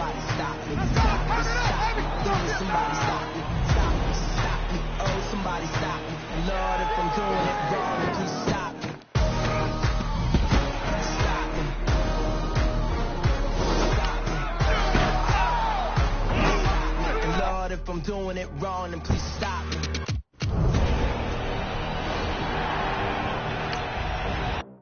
somebody stop me. Stop me, stop me. Somebody stop me. Stop me, stop me. Oh, somebody stop me. Lord, if I'm doing it wrong, please stop me. Stop me. Stop me. Lord, if I'm doing it wrong, then please stop me.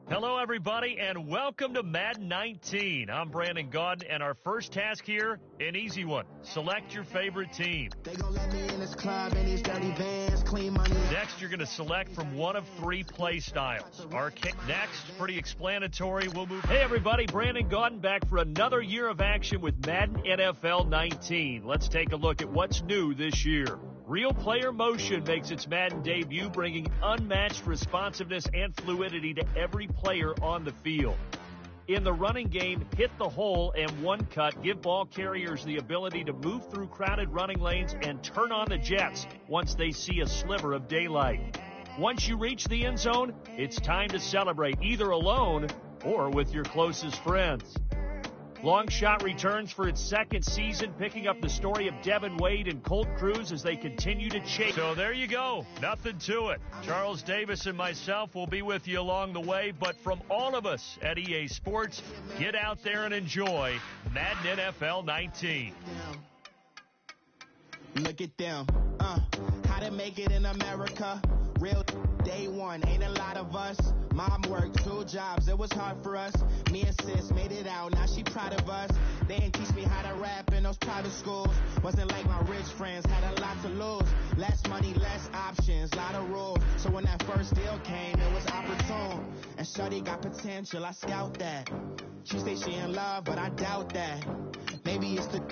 Hello, everybody, and welcome to Madden 19. I'm Brandon Gaudin, and our first task here, an easy one. Select your favorite team. They gon' let me in this club in these dirty vans, clean money. Next, you're going to select from one of three play styles. Next, pretty explanatory. We'll move. Hey, everybody, Brandon Gaudin back for another year of action with Madden NFL 19. Let's take a look at what's new this year. Real player motion makes its Madden debut, bringing unmatched responsiveness and fluidity to every player on the field. In the running game, hit the hole and one cut give ball carriers the ability to move through crowded running lanes and turn on the jets once they see a sliver of daylight. Once you reach the end zone, it's time to celebrate either alone or with your closest friends. Long Shot returns for its second season, picking up the story of Devin Wade and Colt Cruz as they continue to chase. So there you go. Nothing to it. Charles Davis and myself will be with you along the way, but from all of us at EA Sports, get out there and enjoy Madden NFL 19. Look at them. How to make it in America. Real day one, ain't a lot of us. Mom worked 2 jobs, it was hard for us. Me and sis made it out, now she proud of us. They didn't teach me how to rap in those private schools. Wasn't like my rich friends, had a lot to lose. Less money, less options, lot of rules. So when that first deal came, it was opportune. And shorty got potential, I scout that. She say she in love, but I doubt that. Maybe it's to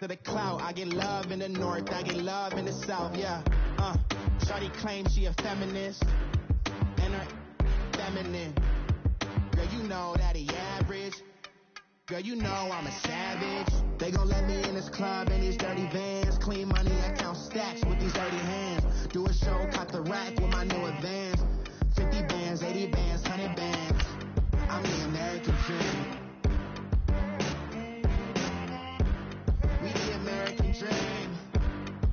the clout. I get love in the north, I get love in the south, yeah. Shorty claims she a feminist, and her feminine. Girl, you know that he average. Girl, you know I'm a savage. They gon' let me in this club in these dirty vans. Clean money, I count stacks with these dirty hands. Do a show, caught the rack with my new advance. 50 bands, 80 bands, 100 bands. I'm the American dream. We the American dream.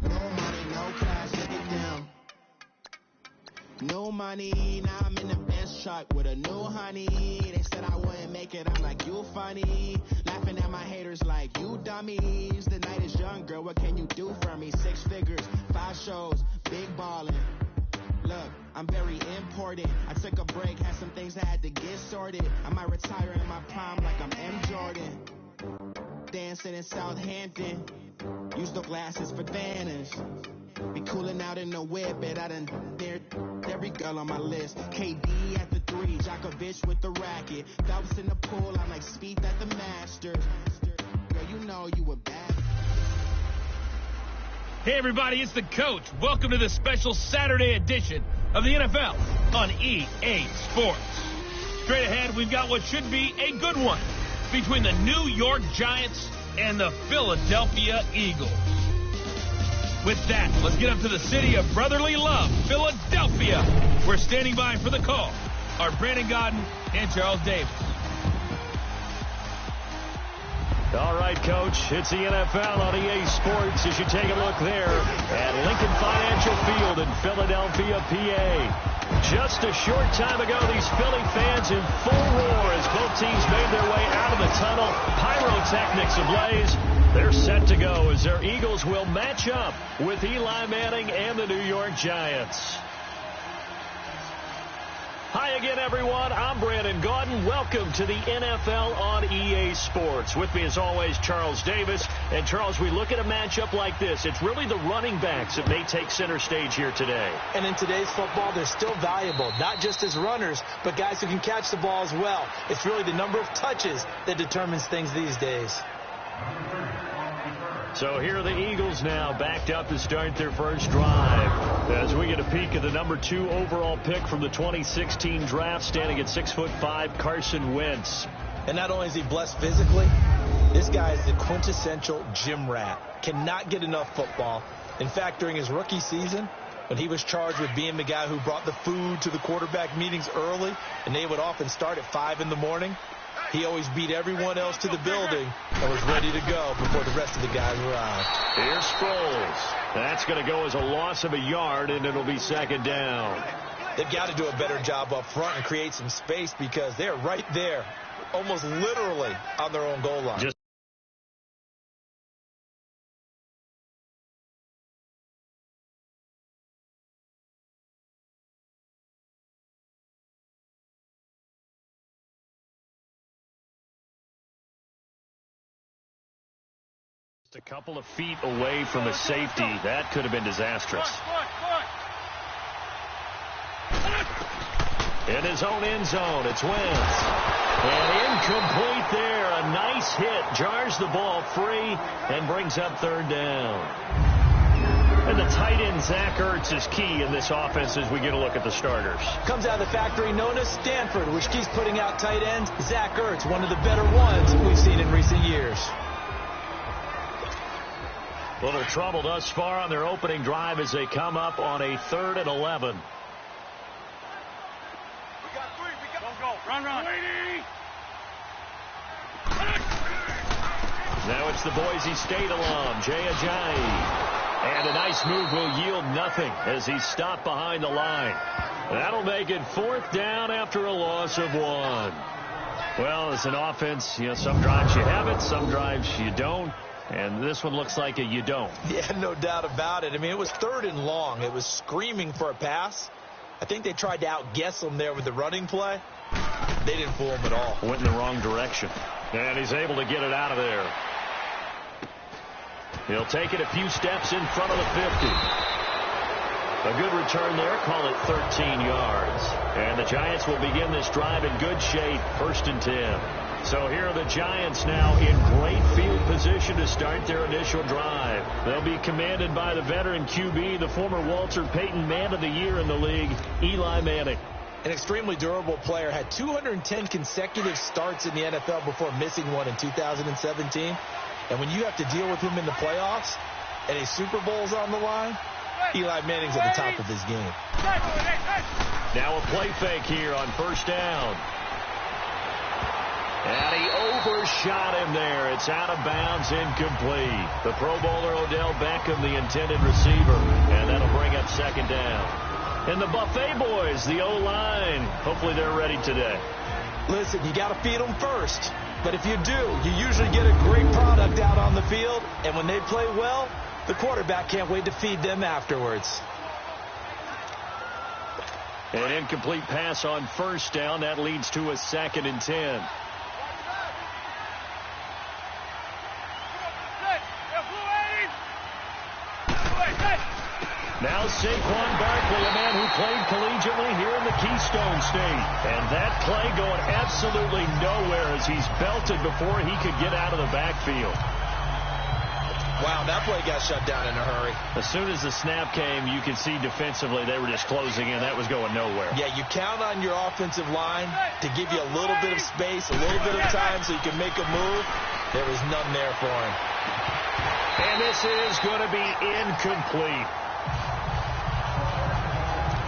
No money, no class, look at them. No money, now I'm in the Benz truck with a new honey. They said I wouldn't make it, I'm like, you funny. Laughing at my haters like, you dummies. The night is young, girl, what can you do for me? 6 figures, 5 shows, big ballin'. Look, I'm very important. I took a break, had some things I had to get sorted. I might retire in my prime like I'm M. Jordan. Dancing in Southampton, use the glasses for banners. Be cooling out in the whip, but I done dared every girl on my list. KD at the 3, Djokovic with the racket. Phelps in the pool, I'm like Speed at the Masters. Girl, you know you a bad. Hey everybody, it's the coach. Welcome to this special Saturday edition of the NFL on EA Sports. Straight ahead, we've got what should be a good one between the New York Giants and the Philadelphia Eagles. With that, let's get up to the city of brotherly love, Philadelphia. We're standing by for the call. Our Brandon Gaudin and Charles Davis. All right, Coach, it's the NFL on EA Sports as you take a look there at Lincoln Financial Field in Philadelphia, PA. Just a short time ago, these Philly fans in full roar as both teams made their way out of the tunnel. Pyrotechnics ablaze. They're set to go as their Eagles will match up with Eli Manning and the New York Giants. Hi again, everyone. I'm Brandon Gaudin. Welcome to the NFL on EA Sports. With me, as always, Charles Davis. And, Charles, we look at a matchup like this. It's really the running backs that may take center stage here today. And in today's football, they're still valuable, not just as runners, but guys who can catch the ball as well. It's really the number of touches that determines things these days. So here are the Eagles now, backed up to start their first drive. As we get a peek at the number 2 overall pick from the 2016 draft, standing at 6'5", Carson Wentz. And not only is he blessed physically, this guy is the quintessential gym rat. Cannot get enough football. In fact, during his rookie season, when he was charged with being the guy who brought the food to the quarterback meetings early, and they would often start at 5 in the morning, He always beat everyone else to the building and was ready to go before the rest of the guys arrived. Here's Sproles. That's going to go as a loss of a yard, and it'll be second down. They've got to do a better job up front and create some space because they're right there, almost literally on their own goal line. Just a couple of feet away from a safety. That could have been disastrous. In his own end zone, it's Wentz. And incomplete there. A nice hit. Jars the ball free and brings up third down. And the tight end, Zach Ertz, is key in this offense as we get a look at the starters. Comes out of the factory known as Stanford, which keeps putting out tight ends. Zach Ertz, one of the better ones we've seen in recent years. Little trouble thus far on their opening drive as they come up on a 3rd and 11. Go. Run. Now it's the Boise State alum, Jay Ajayi. And a nice move will yield nothing as he's stopped behind the line. That'll make it 4th down after a loss of 1. Well, as an offense, some drives you have it, some drives you don't. And this one looks like a you don't. Yeah, no doubt about it. I mean, it was 3rd and long. It was screaming for a pass. I think they tried to outguess him there with the running play. They didn't fool him at all. Went in the wrong direction. And he's able to get it out of there. He'll take it a few steps in front of the 50. A good return there. Call it 13 yards. And the Giants will begin this drive in good shape. 1st and 10. So here are the Giants now in great field position to start their initial drive. They'll be commanded by the veteran QB, the former Walter Payton Man of the Year in the league, Eli Manning. An extremely durable player, had 210 consecutive starts in the NFL before missing one in 2017. And when you have to deal with him in the playoffs and a Super Bowl's on the line, Eli Manning's at the top of his game. Now a play fake here on 1st down. And he overshot him there. It's out of bounds, incomplete. The Pro Bowler Odell Beckham, the intended receiver. And that'll bring up 2nd down. And the Buffet boys, the O-line. Hopefully they're ready today. Listen, you got to feed them first. But if you do, you usually get a great product out on the field. And when they play well, the quarterback can't wait to feed them afterwards. An incomplete pass on 1st down. That leads to a 2nd and 10. Now Saquon Barkley, a man who played collegiately here in the Keystone State. And that play going absolutely nowhere as he's belted before he could get out of the backfield. Wow, that play got shut down in a hurry. As soon as the snap came, you could see defensively they were just closing in. That was going nowhere. Yeah, you count on your offensive line to give you a little bit of space, a little bit of time so you can make a move. There was none there for him. And this is going to be incomplete.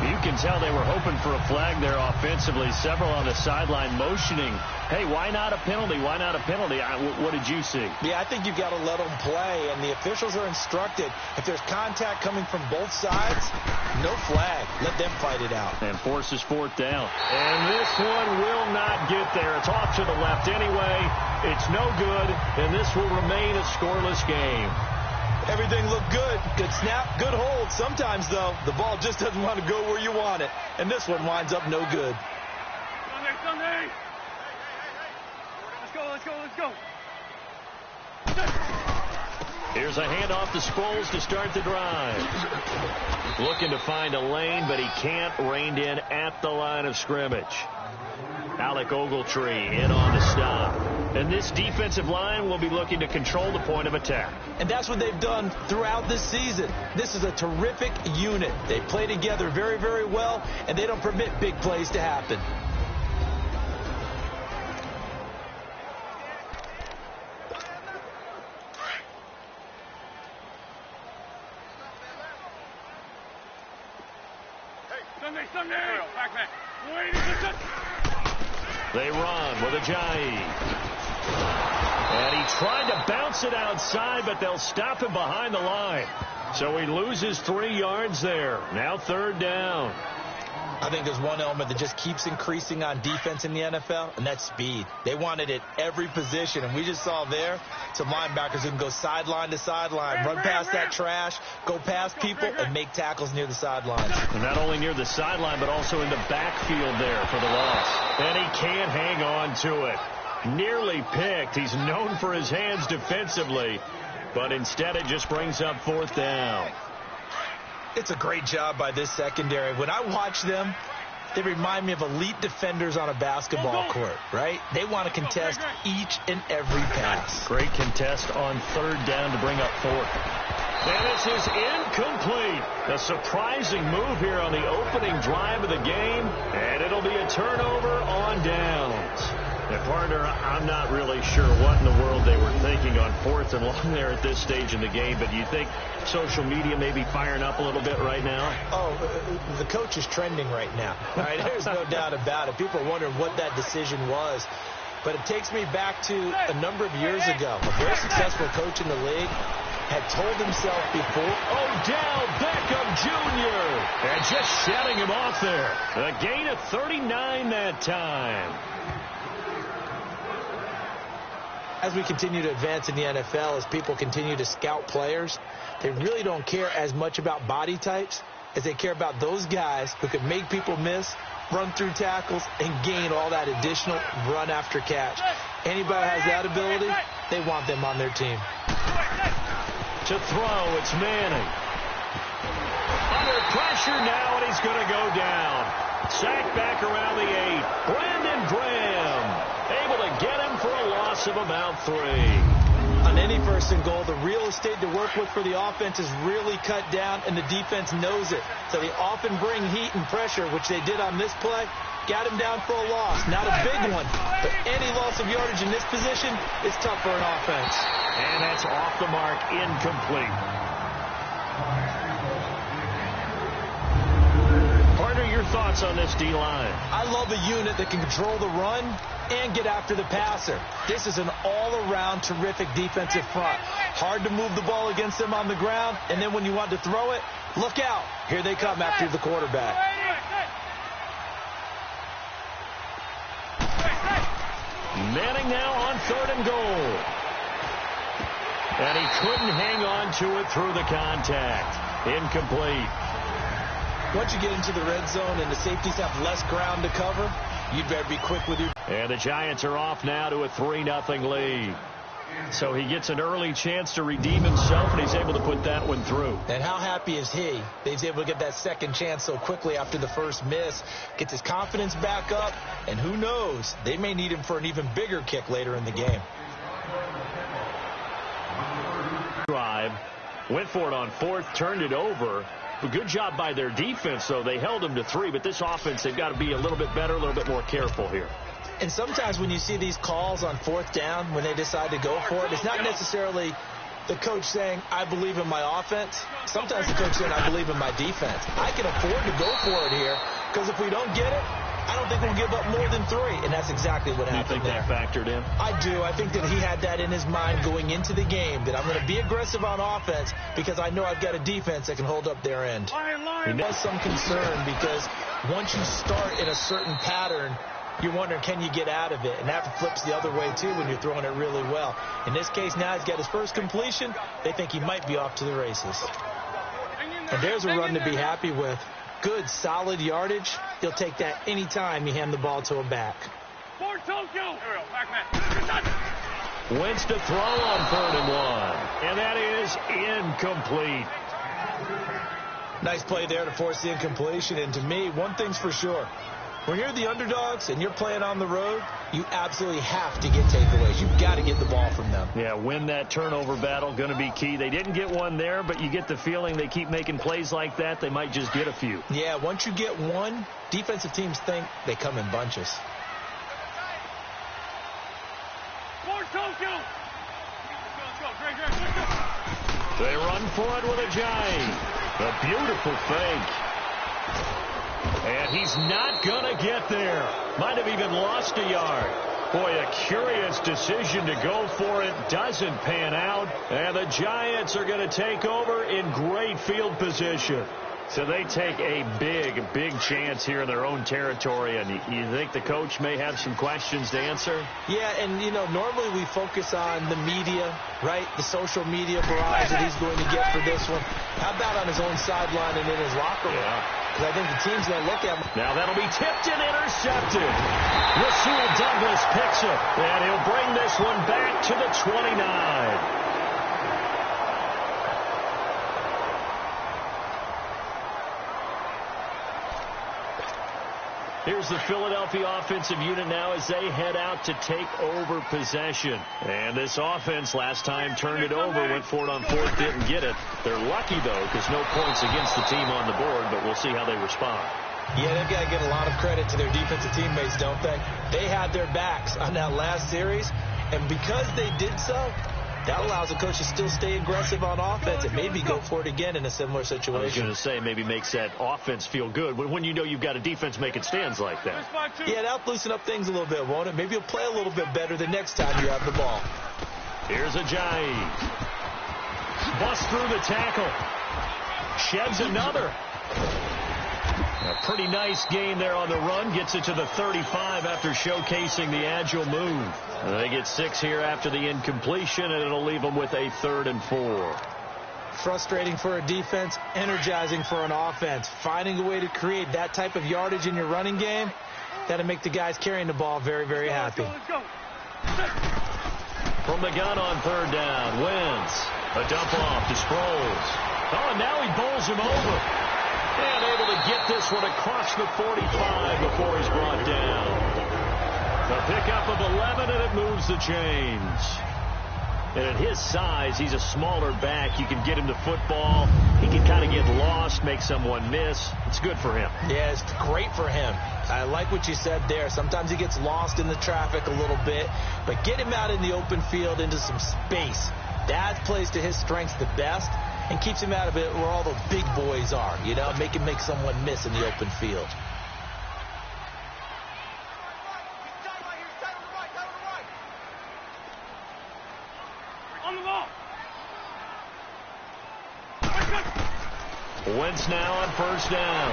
You can tell they were hoping for a flag there offensively. Several on the sideline motioning, hey, why not a penalty? Why not a penalty? What did you see? Yeah, I think you've got to let them play, and the officials are instructed. If there's contact coming from both sides, no flag. Let them fight it out. And forces 4th down. And this one will not get there. It's off to the left anyway. It's no good, and this will remain a scoreless game. Everything looked good. Good snap, good hold. Sometimes, though, the ball just doesn't want to go where you want it. And this one winds up no good. Sunday. Let's go. Here's a handoff to Sproles to start the drive. Looking to find a lane, but he can't. Reined in at the line of scrimmage. Alec Ogletree in on the stop. And this defensive line will be looking to control the point of attack. And that's what they've done throughout this season. This is a terrific unit. They play together very, very well, and they don't permit big plays to happen. Sunday. Back. They run with Ajayi. And he tried to bounce it outside, but they'll stop him behind the line. So he loses 3 yards there. Now 3rd down. I think there's one element that just keeps increasing on defense in the NFL, and that's speed. They want it at every position, and we just saw there some linebackers who can go sideline to sideline, run past that trash, go past people, and make tackles near the sidelines. And not only near the sideline, but also in the backfield there for the loss. And he can't hang on to it. Nearly picked. He's known for his hands defensively, but instead it just brings up 4th down. It's a great job by this secondary. When I watch them, they remind me of elite defenders on a basketball court, right? They want to contest each and every pass. Great contest on 3rd down to bring up 4th. And this is incomplete. A surprising move here on the opening drive of the game, and it'll be a turnover on downs. And partner, I'm not really sure what in the world they were thinking on 4th and long there at this stage in the game, but do you think social media may be firing up a little bit right now? Oh, the coach is trending right now. All right, there's no doubt about it. People are wondering what that decision was. But it takes me back to a number of years ago. A very successful coach in the league had told himself before, Odell Beckham Jr. And just shutting him off there. A gain of 39 that time. As we continue to advance in the NFL, as people continue to scout players, they really don't care as much about body types as they care about those guys who can make people miss, run through tackles, and gain all that additional run after catch. Anybody has that ability, they want them on their team. To throw, it's Manning. Under pressure now, and he's going to go down. Sacked back around the 8. Brandon Graham able to get him for a loss of about 3. On any 1st and goal, the real estate to work with for the offense is really cut down, and the defense knows it. So they often bring heat and pressure, which they did on this play. Got him down for a loss. Not a big one, but any loss of yardage in this position is tough for an offense. And that's off the mark, incomplete. Partner, your thoughts on this D-line? I love a unit that can control the run and get after the passer. This is an all-around terrific defensive front. Hard to move the ball against them on the ground, and then when you want to throw it, look out. Here they come after the quarterback. Manning now on 3rd and goal. And he couldn't hang on to it through the contact. Incomplete. Once you get into the red zone and the safeties have less ground to cover, you'd better be quick with your... And the Giants are off now to a 3-0 lead. So he gets an early chance to redeem himself, and he's able to put that one through. And how happy is he that he's able to get that second chance so quickly after the first miss, gets his confidence back up, and who knows, they may need him for an even bigger kick later in the game. Drive, went for it on 4th, turned it over. A good job by their defense, though. They held him to 3, but this offense, they've got to be a little bit better, a little bit more careful here. And sometimes when you see these calls on 4th down, when they decide to go for it, it's not necessarily the coach saying, I believe in my offense. Sometimes the coach saying, I believe in my defense. I can afford to go for it here, because if we don't get it, I don't think we'll give up more than 3. And that's exactly what happened there. You think that factored in? I do. I think that he had that in his mind going into the game, that I'm going to be aggressive on offense because I know I've got a defense that can hold up their end. There was some concern because once you start in a certain pattern, you're wondering, can you get out of it? And that flips the other way, too, when you're throwing it really well. In this case, now he's got his first completion. They think he might be off to the races. And there's a run to be happy with. Good, solid yardage. He'll take that any time you hand the ball to a back. Wentz to throw on 3rd and 1. And that is incomplete. Nice play there to force the incompletion. And to me, one thing's for sure. When you're the underdogs and you're playing on the road, you absolutely have to get takeaways. You've got to get the ball from them. Yeah, win that turnover battle, going to be key. They didn't get one there, but you get the feeling they keep making plays like that, they might just get a few. Yeah, once you get one, defensive teams think they come in bunches. They run for it with Ajayi. A beautiful fake. And he's not going to get there. Might have even lost a yard. Boy, a curious decision to go for it. Doesn't pan out. And the Giants are going to take over in great field position. So they take a big chance here in their own territory. And you think the coach may have some questions to answer? Yeah, and, normally we focus on the media, right? The social media barrage that he's going to get for this one. How about on his own sideline and in his locker room? Because I think the team's going to look at him. Now that'll be tipped and intercepted. Rasul Douglas picks it. And he'll bring this one back to the 29. Here's the Philadelphia offensive unit now as they head out to take over possession. And this offense last time turned it over, went for it on fourth, didn't get it. They're lucky, though, because no points against the team on the board, but we'll see how they respond. Yeah, they've got to give a lot of credit to their defensive teammates, don't they? They had their backs on that last series, and because they did so, that allows the coach to still stay aggressive on offense and maybe go for it again in a similar situation. I was going to say maybe makes that offense feel good when you know you've got a defense making stands like that. Yeah, that'll loosen up things a little bit, won't it? Maybe you'll play a little bit better the next time you have the ball. Here's Ajayi. Busts through the tackle. Sheds another. A pretty nice gain there on the run. Gets it to the 35 after showcasing the agile move. They get 6 here after the incompletion, and it'll leave them with a 3rd and 4. Frustrating for a defense, energizing for an offense. Finding a way to create that type of yardage in your running game, that'll make the guys carrying the ball very, very happy. From the gun on 3rd down, Wentz. A dump off to Sproles. Oh, and now he bowls him over. And able to get this one across the 45 before he's brought down. A pickup of 11, and it moves the chains. And at his size, he's a smaller back. You can get him to football. He can kind of get lost, make someone miss. It's good for him. Yeah, it's great for him. I like what you said there. Sometimes he gets lost in the traffic a little bit. But get him out in the open field into some space. That plays to his strengths the best and keeps him out of it where all the big boys are. Make him make someone miss in the open field. Wentz now on 1st down.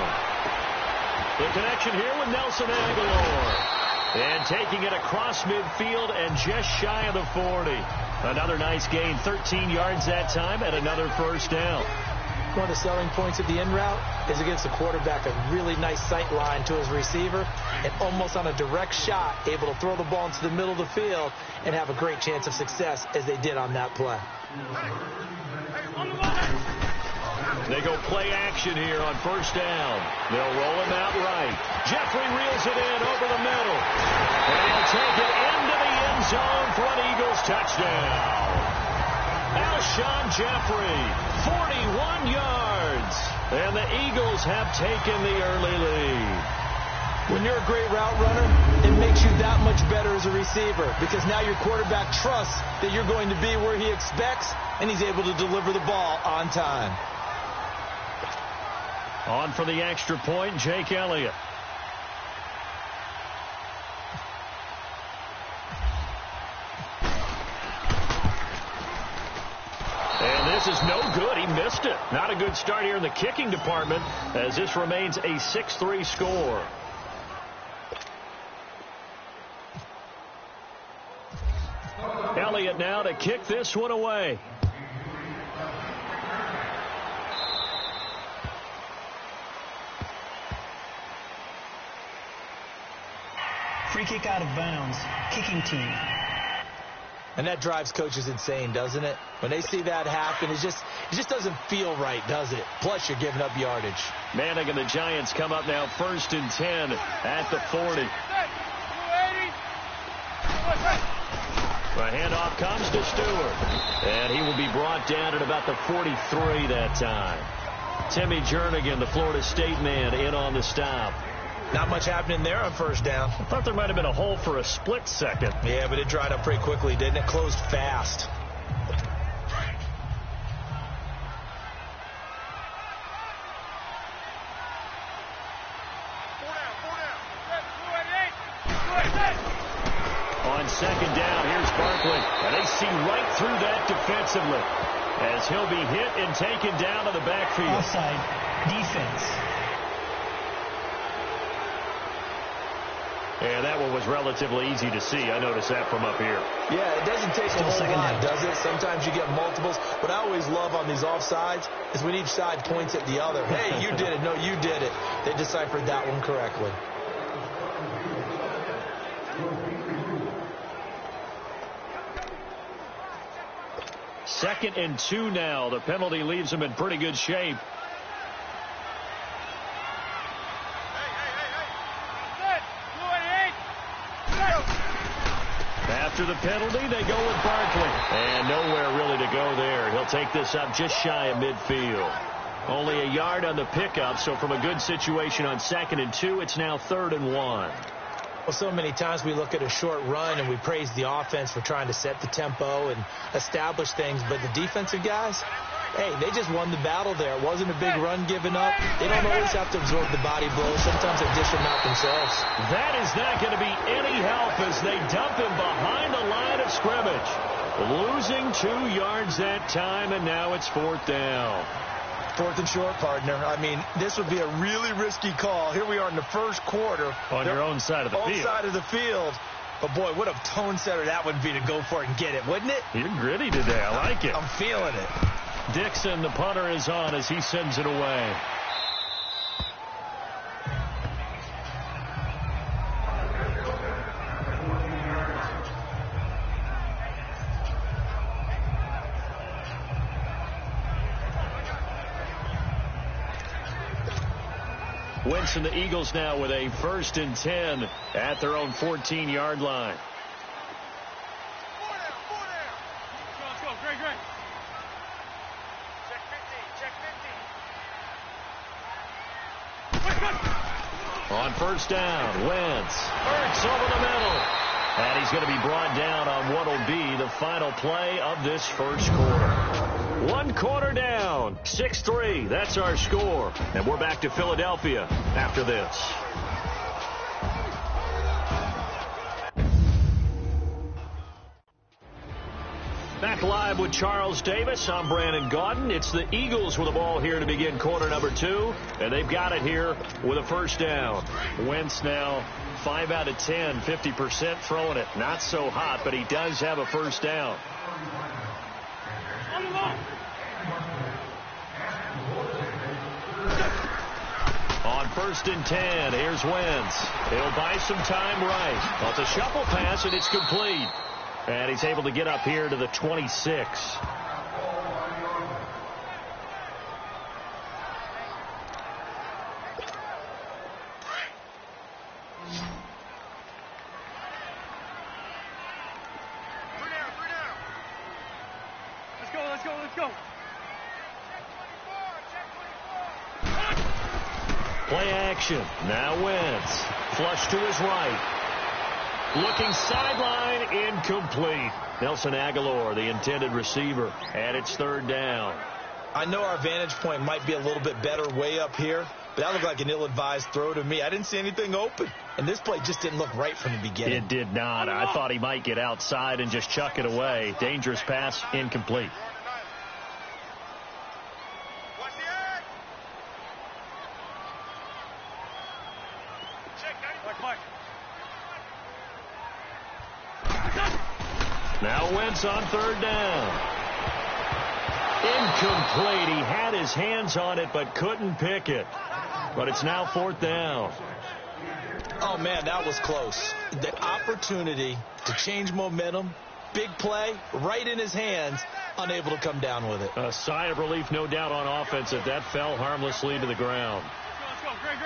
The connection here with Nelson Aguilar. And taking it across midfield and just shy of the 40. Another nice gain, 13 yards that time, and another 1st down. One of the selling points of the in route is against the quarterback, a really nice sight line to his receiver, and almost on a direct shot, able to throw the ball into the middle of the field and have a great chance of success as they did on that play. They go play action here on 1st down. They'll roll him out right. Jeffrey reels it in over the middle. And he'll take it into the end zone for an Eagles touchdown. Alshon Jeffrey, 41 yards. And the Eagles have taken the early lead. When you're a great route runner, it makes you that much better as a receiver because now your quarterback trusts that you're going to be where he expects, and he's able to deliver the ball on time. On for the extra point, Jake Elliott. And this is no good. He missed it. Not a good start here in the kicking department as this remains a 6-3 score. Elliott now to kick this one away. Free kick out of bounds. Kicking team. And that drives coaches insane, doesn't it? When they see that happen, it just doesn't feel right, does it? Plus, you're giving up yardage. Manning and the Giants come up now 1st and 10 at the 40. The handoff comes to Stewart. And he will be brought down at about the 43 that time. Timmy Jernigan, the Florida State man, in on the stop. Not much happening there on 1st down. I thought there might have been a hole for a split second. Yeah, but it dried up pretty quickly, didn't it? Closed fast. down. Here's Barkley. And they see right through that defensively as he'll be hit and taken down to the backfield. Offside defense. Yeah, that one was relatively easy to see. I noticed that from up here. Yeah, it doesn't take a whole lot, does it? Sometimes you get multiples. What I always love on these offsides is when each side points at the other. Hey, you did it. No, you did it. They deciphered that one correctly. Second and 2 now. The penalty leaves them in pretty good shape. After the penalty, they go with Barkley. And nowhere really to go there. He'll take this up just shy of midfield. Only a yard on the pickup, so from a good situation on 2nd and 2, it's now 3rd and 1. Well, so many times we look at a short run and we praise the offense for trying to set the tempo and establish things, but the defensive guys, hey, they just won the battle there. It wasn't a big run given up. They don't always have to absorb the body blows. Sometimes they dish them out themselves. That is not going to be any help as they dump him behind the line of scrimmage. Losing 2 yards that time, and now it's 4th down. 4th and short, partner. I mean, this would be a really risky call. Here we are in the first quarter. On your own side of the field. Own side of the field. But, boy, what a tone setter that would be to go for it and get it, wouldn't it? You're gritty today. I like it. I'm feeling it. Dixon, the punter, is on as he sends it away. Wentz and the Eagles now with a 1st and 10 at their own 14-yard line. Let's go, Greg. On 1st down, Wentz. Hurts over the middle. And he's going to be brought down on what will be the final play of this first quarter. 1 quarter down, 6-3. That's our score. And we're back to Philadelphia after this. Back live with Charles Davis. I'm Brandon Gaudin. It's the Eagles with the ball here to begin quarter number 2. And they've got it here with a 1st down. Wentz now 5 out of 10, 50% throwing it. Not so hot, but he does have a 1st down. On 1st and 10, here's Wentz. He'll buy some time right. Well, it's a shuffle pass, and it's complete. And he's able to get up here to the 26. Let's go. Play action. Now Wentz. Flush to his right. Looking sideline, incomplete. Nelson Aguilar, the intended receiver, and it's 3rd down. I know our vantage point might be a little bit better way up here, but that looked like an ill-advised throw to me. I didn't see anything open, and this play just didn't look right from the beginning. It did not. I thought he might get outside and just chuck it away. Dangerous pass, incomplete. Now Wentz on 3rd down. Incomplete. He had his hands on it but couldn't pick it. But it's now 4th down. Oh, man, that was close. The opportunity to change momentum, big play, right in his hands, unable to come down with it. A sigh of relief, no doubt, on offense if that fell harmlessly to the ground. Let's go, Greg.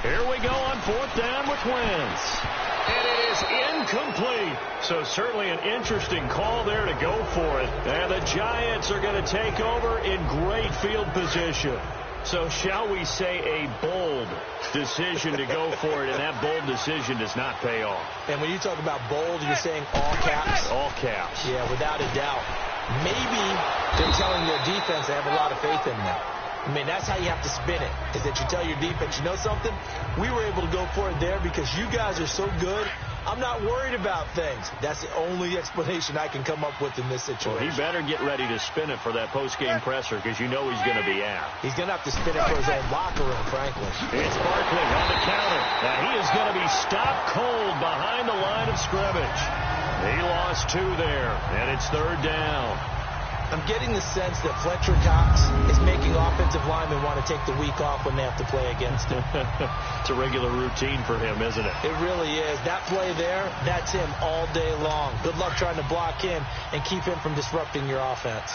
Here we go on 4th down with Wentz. And it is incomplete. So certainly an interesting call there to go for it. And the Giants are going to take over in great field position. So shall we say a bold decision to go for it, and that bold decision does not pay off. And when you talk about bold, you're saying all caps? All caps. Yeah, without a doubt. Maybe they're telling their defense they have a lot of faith in them. I mean, that's how you have to spin it, is that you tell your defense, you know something? We were able to go for it there because you guys are so good. I'm not worried about things. That's the only explanation I can come up with in this situation. Well, he better get ready to spin it for that post-game presser because you know he's going to be out. He's going to have to spin it for his own locker room, frankly. It's Barkley on the counter. Now he is going to be stopped cold behind the line of scrimmage. He lost 2 there, and it's 3rd down. I'm getting the sense that Fletcher Cox is making offensive linemen want to take the week off when they have to play against him. It's a regular routine for him, isn't it? It really is. That play there, that's him all day long. Good luck trying to block him and keep him from disrupting your offense.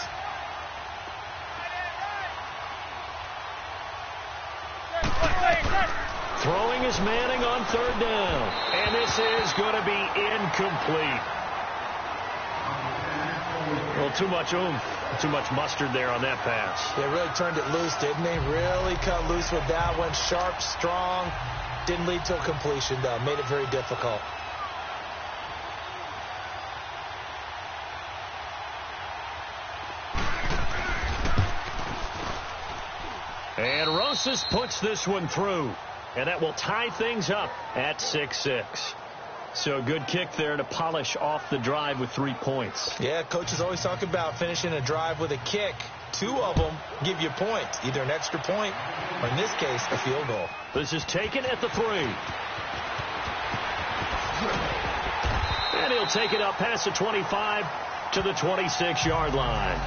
Throwing is Manning on 3rd down. And this is going to be incomplete. Well, too much oomph, too much mustard there on that pass. They really turned it loose, didn't they? Really cut loose with that one. Sharp, strong. Didn't lead to a completion, though. Made it very difficult. And Rosas puts this one through. And that will tie things up at 6-6. So a good kick there to polish off the drive with 3 points. Yeah, coaches always talk about finishing a drive with a kick. 2 of them give you points, either an extra point or, in this case, a field goal. This is taken at the 3. And he'll take it up past the 25 to the 26-yard line.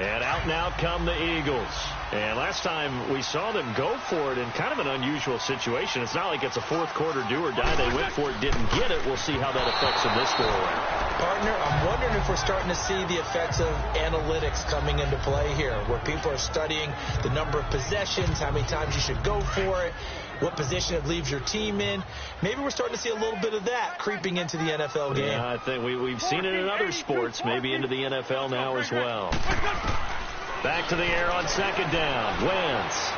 And out now come the Eagles. And last time we saw them go for it in kind of an unusual situation. It's not like it's a fourth-quarter do-or-die. They went for it, didn't get it. We'll see how that affects them this go-around. Partner, I'm wondering if we're starting to see the effects of analytics coming into play here, where people are studying the number of possessions, how many times you should go for it, what position it leaves your team in. Maybe we're starting to see a little bit of that creeping into the NFL game. Yeah, I think we've seen it in other sports, maybe into the NFL now as well. Back to the air on 2nd down. Wentz.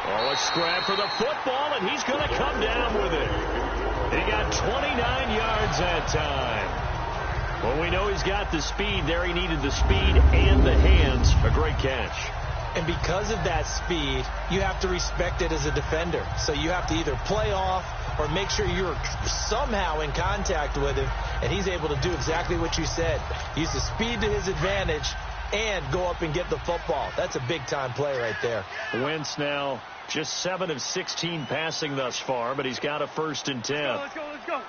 Oh, a scrap for the football, and he's going to come down with it. He got 29 yards that time. Well, we know he's got the speed there. He needed the speed and the hands. A great catch. And because of that speed, you have to respect it as a defender. So you have to either play off or make sure you're somehow in contact with him, and he's able to do exactly what you said. Use the speed to his advantage and go up and get the football. That's a big-time play right there. Wentz now just 7 of 16 passing thus far, but he's got a 1st and 10. Let's go.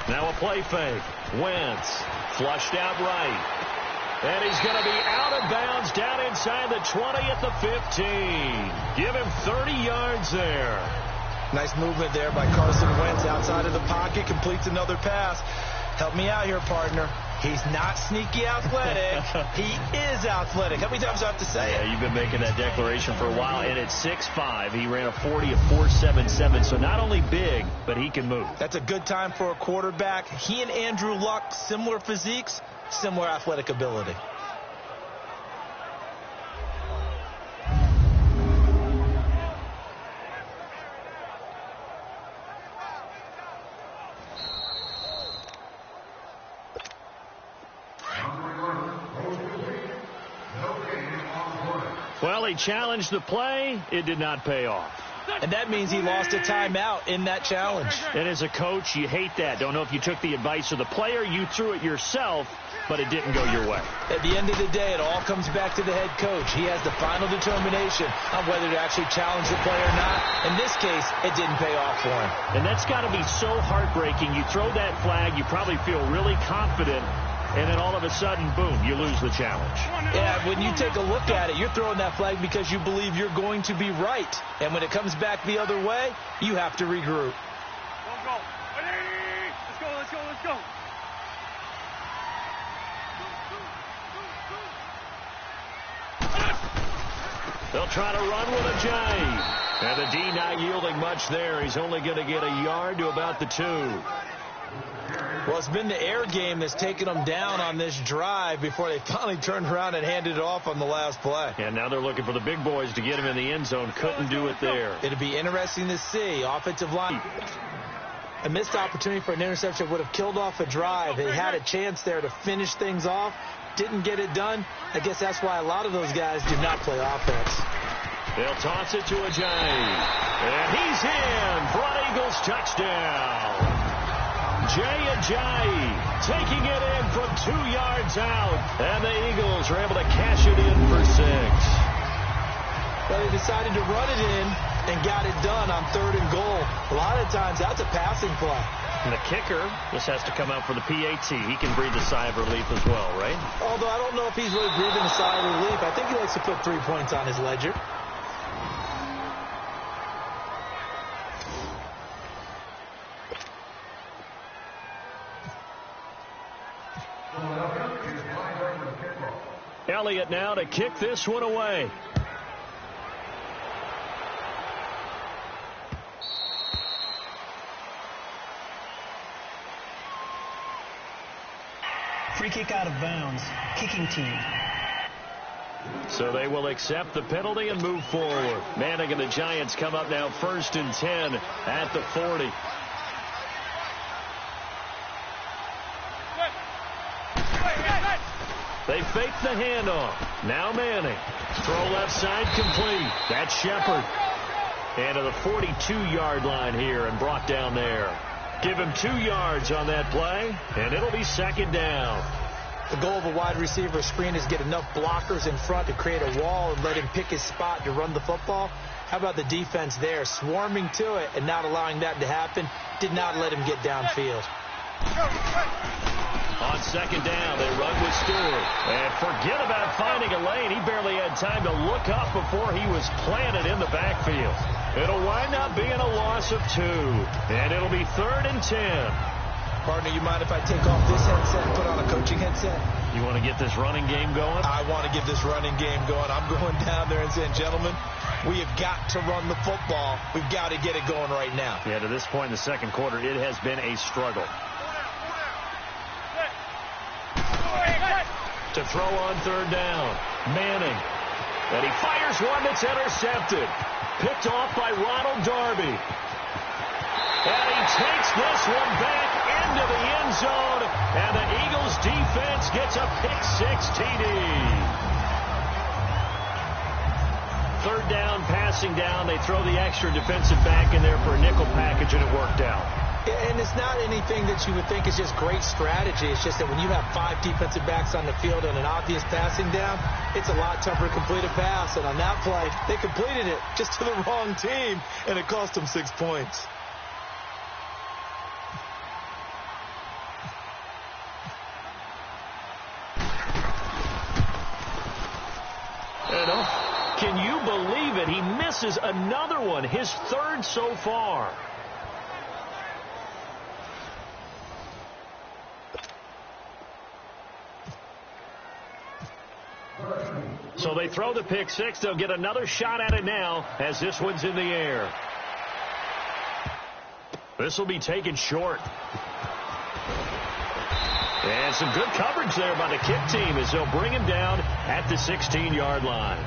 Now a play fake. Wentz flushed out right. And he's going to be out of bounds down inside the 20 at the 15. Give him 30 yards there. Nice movement there by Carson Wentz outside of the pocket. Completes another pass. Help me out here, partner. He's not sneaky athletic. He is athletic. How many times do I have to say it? Yeah, you've been making that declaration for a while. And at 6'5", he ran a 40 of 4.77. So not only big, but he can move. That's a good time for a quarterback. He and Andrew Luck, similar physiques, similar athletic ability. Well, he challenged the play. It did not pay off. And that means he lost a timeout in that challenge. And as a coach, you hate that. Don't know if you took the advice of the player, you threw it yourself, but it didn't go your way. At the end of the day, it all comes back to the head coach. He has the final determination on whether to actually challenge the play or not. In this case, it didn't pay off for him. And that's got to be so heartbreaking. You throw that flag, you probably feel really confident, and then all of a sudden, boom, you lose the challenge. Yeah, when you take a look at it, you're throwing that flag because you believe you're going to be right. And when it comes back the other way, you have to regroup. Let's go. They'll try to run with a J. And the D not yielding much there. He's only going to get a yard to about the 2. Well, it's been the air game that's taken them down on this drive before they finally turned around and handed it off on the last play. And now they're looking for the big boys to get him in the end zone. Couldn't do it there. It'll be interesting to see. Offensive line. A missed opportunity for an interception would have killed off a drive. They had a chance there to finish things off. Didn't get it done. I guess that's why a lot of those guys do not play offense. They'll toss it to Ajayi. And he's in for an Eagles touchdown. Jay Ajayi taking it in from 2 yards out. And the Eagles are able to cash it in for 6. Well, they decided to run it in and got it done on 3rd and goal. A lot of times that's a passing play. And the kicker just has to come out for the PAT. He can breathe a sigh of relief as well, right? Although I don't know if he's really breathing a sigh of relief. I think he likes to put 3 points on his ledger. Elliott now to kick this one away. Free kick out of bounds. Kicking team. So they will accept the penalty and move forward. Manning and the Giants come up now 1st and 10 at the 40. They fake the handoff. Now Manning. Throw left side complete. That's Shepard. And to the 42-yard line here and brought down there. Give him 2 yards on that play, and it'll be 2nd down. The goal of a wide receiver screen is get enough blockers in front to create a wall and let him pick his spot to run the football. How about the defense there, swarming to it and not allowing that to happen? Did not let him get downfield. On 2nd down, they run with Stewart. And forget about finding a lane. He barely had time to look up before he was planted in the backfield. It'll wind up being a loss of 2. And it'll be 3rd and 10. Partner, you mind if I take off this headset and put on a coaching headset? You want to get this running game going? I want to get this running game going. I'm going down there and saying, gentlemen, we have got to run the football. We've got to get it going right now. Yeah, to this point in the 2nd quarter, it has been a struggle. To throw on 3rd down. Manning. And he fires one that's intercepted. Picked off by Ronald Darby. And he takes this one back into the end zone. And the Eagles defense gets a pick-6 TD. 3rd down, passing down. They throw the extra defensive back in there for a nickel package, and it worked out. And it's not anything that you would think is just great strategy. It's just that when you have 5 defensive backs on the field on an obvious passing down, it's a lot tougher to complete a pass. And on that play, they completed it just to the wrong team, and it cost them 6 points. Can you believe it? He misses another one, his 3rd so far. So they throw the pick-6. They'll get another shot at it now as this one's in the air. This will be taken short. And some good coverage there by the kick team as they'll bring him down at the 16-yard line.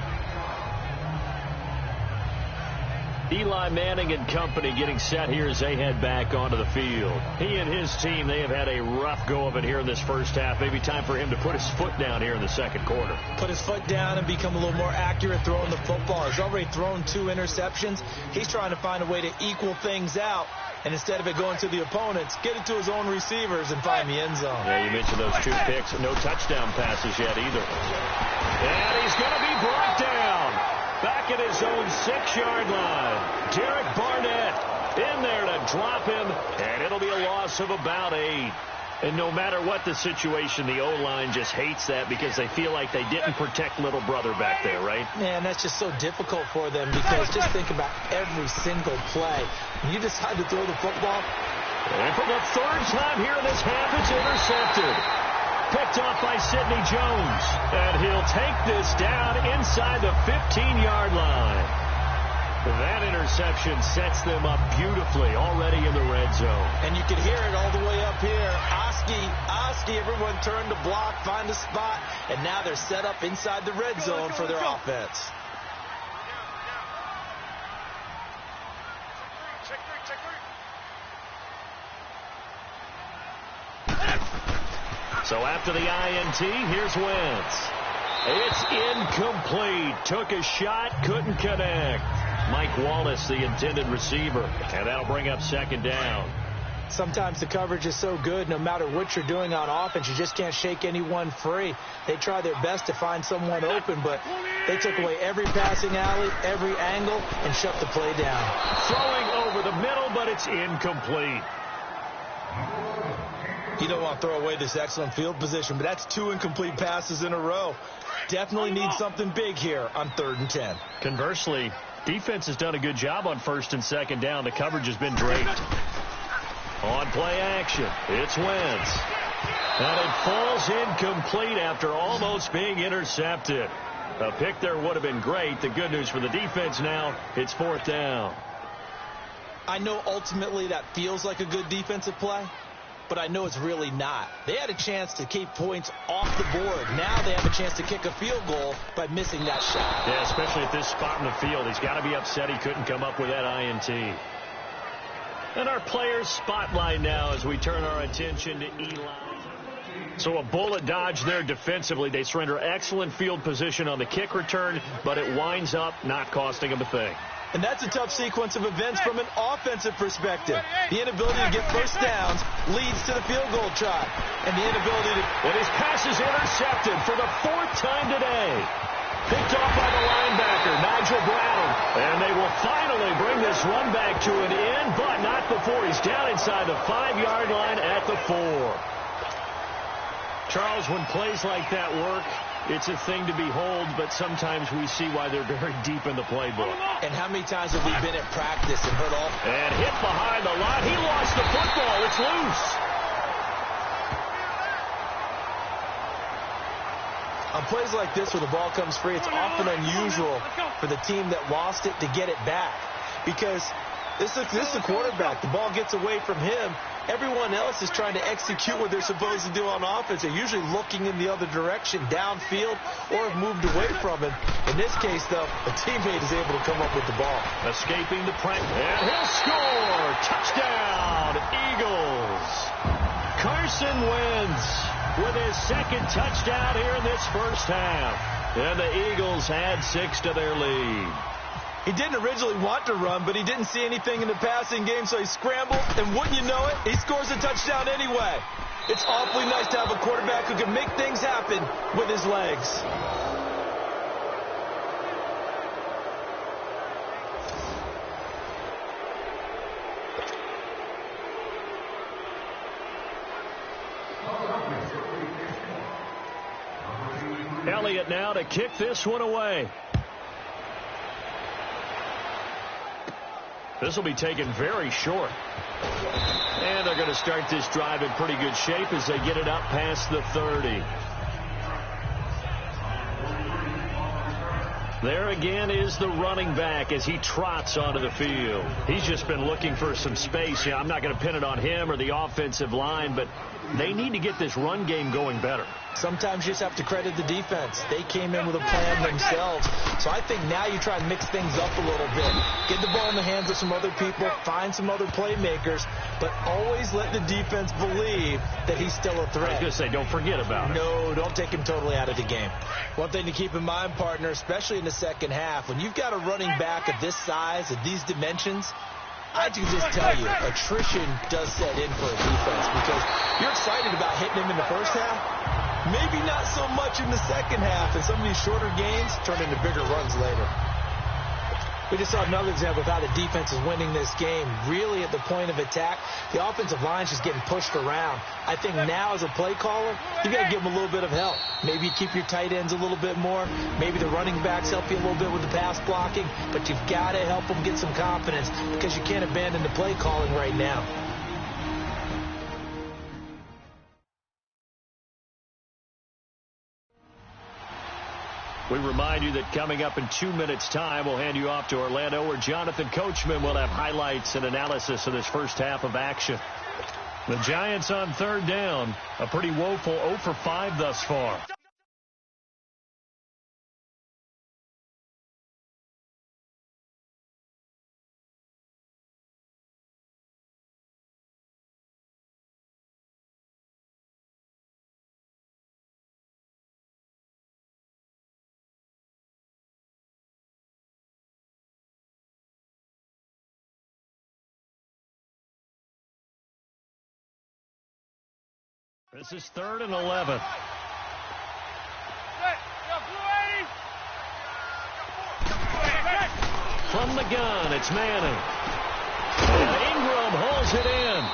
Eli Manning and company getting set here as they head back onto the field. He and his team, they have had a rough go of it here in this first half. Maybe time for him to put his foot down here in the 2nd quarter. Put his foot down and become a little more accurate throwing the football. He's already thrown 2 interceptions. He's trying to find a way to equal things out. And instead of it going to the opponents, get it to his own receivers and find the end zone. Yeah, you mentioned those 2 picks. No touchdown passes yet either. And he's going to be brought down. Back at his own 6-yard line. Derek Barnett in there to drop him, and it'll be a loss of about 8. And no matter what the situation, the O-line just hates that because they feel like they didn't protect little brother back there, right? Man, that's just so difficult for them because just think about every single play. When you decide to throw the football. And for the 3rd time here in this half, it's intercepted. Picked off by Sidney Jones. And he'll take this down inside the 15-yard line. That interception sets them up beautifully already in the red zone. And you can hear it all the way up here. Oski, everyone turned to block, find a spot, and now they're set up inside the red zone for their offense. So after the INT, here's Wentz. It's incomplete. Took a shot, couldn't connect. Mike Wallace, the intended receiver. And that'll bring up second down. Sometimes the coverage is so good, no matter what you're doing on offense, you just can't shake anyone free. They try their best to find someone open, but they took away every passing alley, every angle, and shut the play down. Throwing over the middle, but it's incomplete. You don't want to throw away this excellent field position, but that's 2 incomplete passes in a row. Definitely need something big here on 3rd and 10. Conversely, defense has done a good job on 1st and 2nd down. The coverage has been draped. On play action, it's Wentz. And it falls incomplete after almost being intercepted. A pick there would have been great. The good news for the defense now, it's 4th down. I know ultimately that feels like a good defensive play, but I know it's really not. They had a chance to keep points off the board. Now they have a chance to kick a field goal by missing that shot. Yeah, especially at this spot in the field. He's got to be upset he couldn't come up with that INT. And our players spotlight now as we turn our attention to Eli. So a bullet dodge there defensively. They surrender excellent field position on the kick return, but it winds up not costing them a thing. And that's a tough sequence of events from an offensive perspective. The inability to get first downs leads to the field goal try. And the inability to... And his pass is intercepted for the 4th time today. Picked off by the linebacker, Nigel Brown. And they will finally bring this run back to an end, but not before he's down inside the 5-yard line at the 4. Charles, when plays like that work, it's a thing to behold, but sometimes we see why they're very deep in the playbook. And how many times have we been at practice and heard all... And hit behind the line. He lost the football. It's loose. On plays like this where the ball comes free, it's often unusual for the team that lost it to get it back. Because this is the quarterback. The ball gets away from him. Everyone else is trying to execute what they're supposed to do on offense. They're usually looking in the other direction, downfield, or have moved away from it. In this case, though, a teammate is able to come up with the ball. Escaping the pressure. And he'll score. Touchdown, Eagles. Carson Wentz with his 2nd touchdown here in this first half. And the Eagles add 6 to their lead. He didn't originally want to run, but he didn't see anything in the passing game, so he scrambled, and wouldn't you know it, he scores a touchdown anyway. It's awfully nice to have a quarterback who can make things happen with his legs. Elliott now to kick this one away. This will be taken very short. And they're going to start this drive in pretty good shape as they get it up past the 30. There again is the running back as he trots onto the field. He's just been looking for some space. Yeah, I'm not going to pin it on him or the offensive line, but they need to get this run game going better. Sometimes you just have to credit the defense. They came in with a plan themselves. So I think now you try and mix things up a little bit. Get the ball in the hands of some other people, find some other playmakers, but always let the defense believe that he's still a threat. I was going to say, don't forget about it. No, don't take him totally out of the game. One thing to keep in mind, partner, especially in the second half, when you've got a running back of this size, of these dimensions, I can just tell you, attrition does set in for a defense because you're excited about hitting him in the first half. Maybe not so much in the second half, and some of these shorter gains turn into bigger runs later. We just saw another example of how the defense is winning this game. Really at the point of attack, the offensive line's just getting pushed around. I think now as a play caller, you got to give them a little bit of help. Maybe you keep your tight ends a little bit more. Maybe the running backs help you a little bit with the pass blocking. But you've got to help them get some confidence because you can't abandon the play calling right now. We remind you that coming up in 2 minutes' time, we'll hand you off to Orlando, where Jonathan Coachman will have highlights and analysis of this first half of action. The Giants on 3rd down, a pretty woeful 0 for 5 thus far. This is 3rd and 11. From the gun, it's Manning. And Ingram holds it in.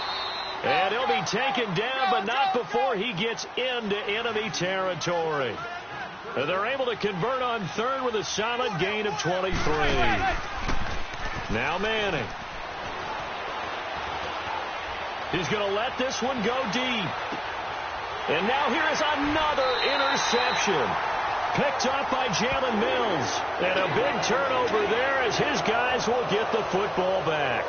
And he'll be taken down, but not before he gets into enemy territory. They're able to convert on 3rd with a solid gain of 23. Now Manning. He's going to let this one go deep. And now here is another interception. Picked up by Jalen Mills. And a big turnover there as his guys will get the football back.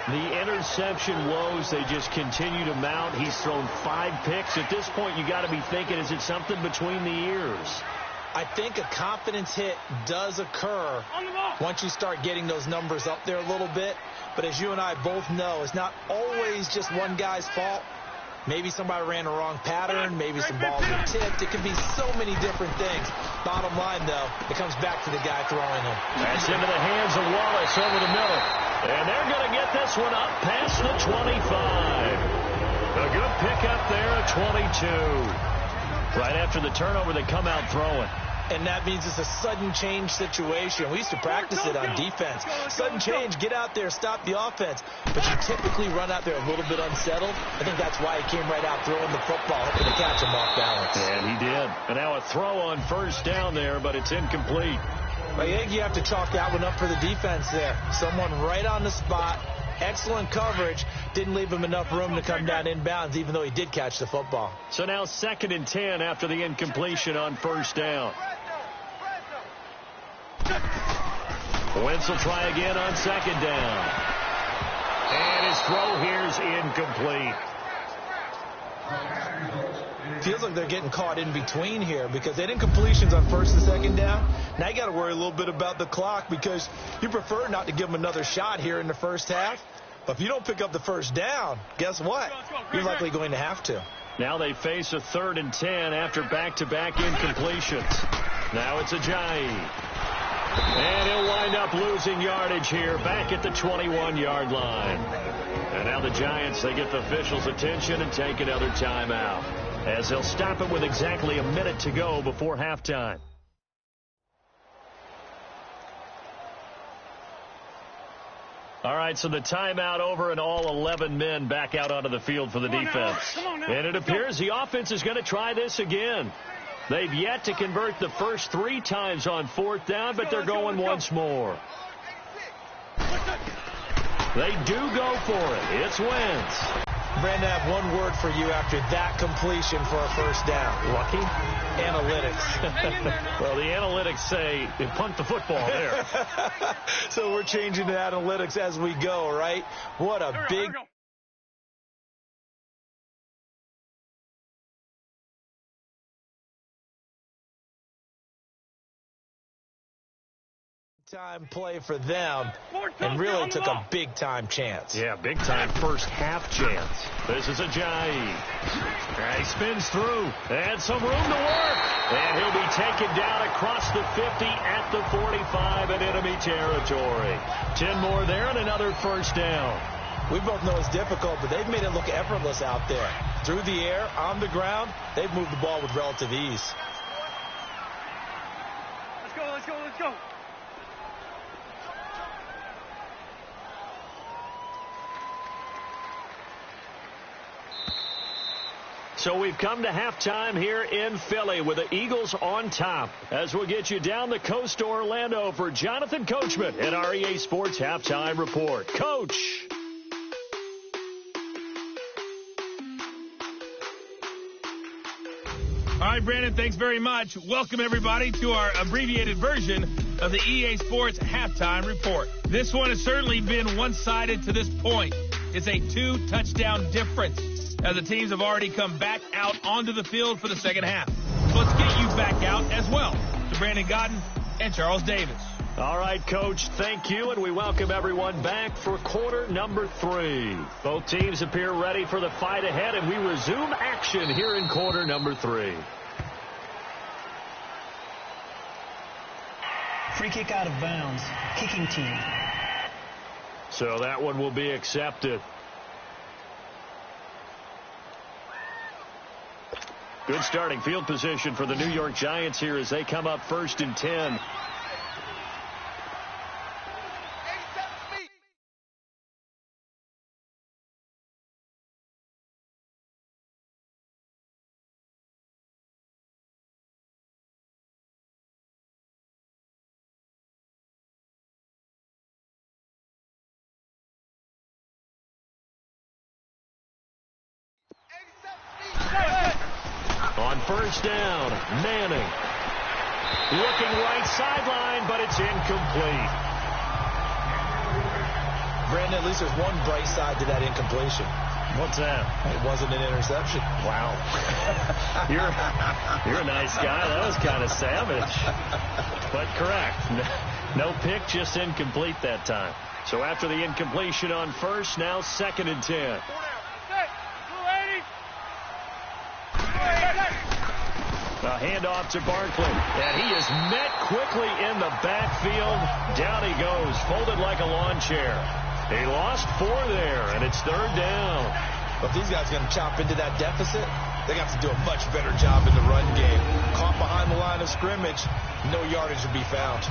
The interception woes, they just continue to mount. He's thrown 5 picks. At this point, you got to be thinking, is it something between the ears? I think a confidence hit does occur once you start getting those numbers up there a little bit. But as you and I both know, it's not always just one guy's fault. Maybe somebody ran a wrong pattern. Maybe some balls were tipped. It can be so many different things. Bottom line, though, it comes back to the guy throwing them. That's into the hands of Wallace over the middle. And they're going to get this one up past the 25. A good pickup there at 22. Right after the turnover, they come out throwing. And that means it's a sudden change situation. We used to practice it on defense. Sudden change, get out there, stop the offense. But you typically run out there a little bit unsettled. I think that's why he came right out throwing the football, hoping to catch him off balance. And he did. And now a throw on 1st down there, but it's incomplete. I think you have to chalk that one up for the defense there. Someone right on the spot. Excellent coverage. Didn't leave him enough room to come down inbounds, even though he did catch the football. So now 2nd and 10 after the incompletion on 1st down. Wentz will try again on 2nd down. And his throw here's incomplete. Feels like they're getting caught in between here because they did incompletions on 1st and 2nd down. Now you got to worry a little bit about the clock because you prefer not to give them another shot here in the 1st half. But if you don't pick up the 1st down, guess what? You're likely going to have to. Now they face a 3rd and 10 after back-to-back incompletions. Now it's Ajayi. And he'll wind up losing yardage here back at the 21-yard line. And now the Giants, they get the officials' attention and take another timeout as they'll stop it with exactly a minute to go before halftime. All right, so the timeout over and all 11 men back out onto the field for the defense. And it appears the offense is going to try this again. They've yet to convert the first 3 times on 4th down, but they're going once more. They do go for it. It's Wentz. Brandon, I have one word for you after that completion for a 1st down. Lucky? Analytics. Well, the analytics say they punt the football there. So we're changing to analytics as we go, right? What a big time play for them, and really took a big-time chance. Yeah, big-time first-half chance. This is Ajayi. He spins through, and some room to work. And he'll be taken down across the 50 at the 45 in enemy territory. 10 more there and another 1st down. We both know it's difficult, but they've made it look effortless out there. Through the air, on the ground, they've moved the ball with relative ease. Let's go, let's go, let's go. So we've come to halftime here in Philly with the Eagles on top. As we'll get you down the coast to Orlando for Jonathan Coachman at our EA Sports Halftime Report. Coach. All right, Brandon, thanks very much. Welcome, everybody, to our abbreviated version of the EA Sports Halftime Report. This one has certainly been one-sided to this point. It's a 2-touchdown difference, as the teams have already come back out onto the field for the second half. So let's get you back out as well to Brandon Godden and Charles Davis. All right, Coach, thank you, and we welcome everyone back for quarter number 3. Both teams appear ready for the fight ahead, and we resume action here in quarter number 3. Free kick out of bounds. Kicking team. So that one will be accepted. Good starting field position for the New York Giants here as they come up 1st and 10. On 1st down, Manning. Looking right sideline, but it's incomplete. Brandon, at least there's one bright side to that incompletion. What's that? It wasn't an interception. Wow. You're a nice guy. That was kind of savage. But correct. No pick, just incomplete that time. So after the incompletion on 1st, now 2nd and 10. A handoff to Barkley, and he is met quickly in the backfield. Down he goes, folded like a lawn chair. He lost 4 there, and it's 3rd down. But these guys are going to chop into that deficit. They got to do a much better job in the run game. Caught behind the line of scrimmage, no yardage to be found.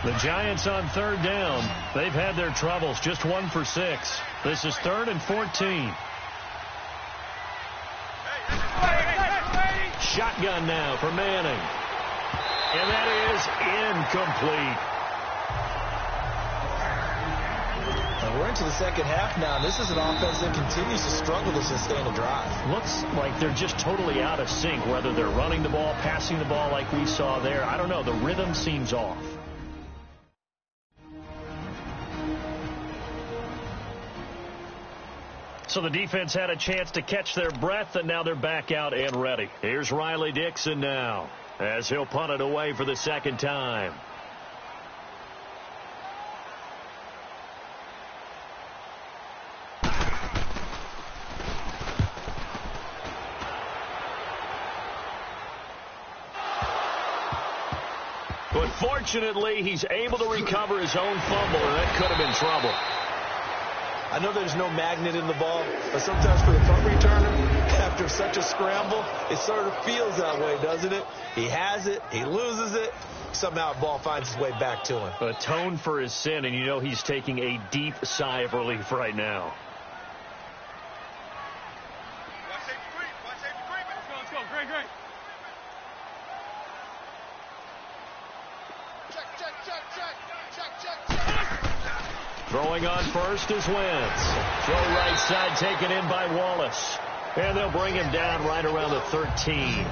The Giants on 3rd down. They've had their troubles, just 1 for 6. This is 3rd and 14. Shotgun now for Manning. And that is incomplete. We're into the second half now. This is an offense that continues to struggle to sustain a drive. Looks like they're just totally out of sync, whether they're running the ball, passing the ball like we saw there. I don't know. The rhythm seems off. So the defense had a chance to catch their breath, and now they're back out and ready. Here's Riley Dixon now, as he'll punt it away for the 2nd time. But fortunately, he's able to recover his own fumble, and that could have been trouble. I know there's no magnet in the ball, but sometimes for the punt returner, after such a scramble, it sort of feels that way, doesn't it? He has it, he loses it, somehow the ball finds its way back to him. Atone for his sin, and you know he's taking a deep sigh of relief right now. Let's go. Great. Throwing on 1st is Wentz. Throw right side taken in by Wallace. And they'll bring him down right around the 13.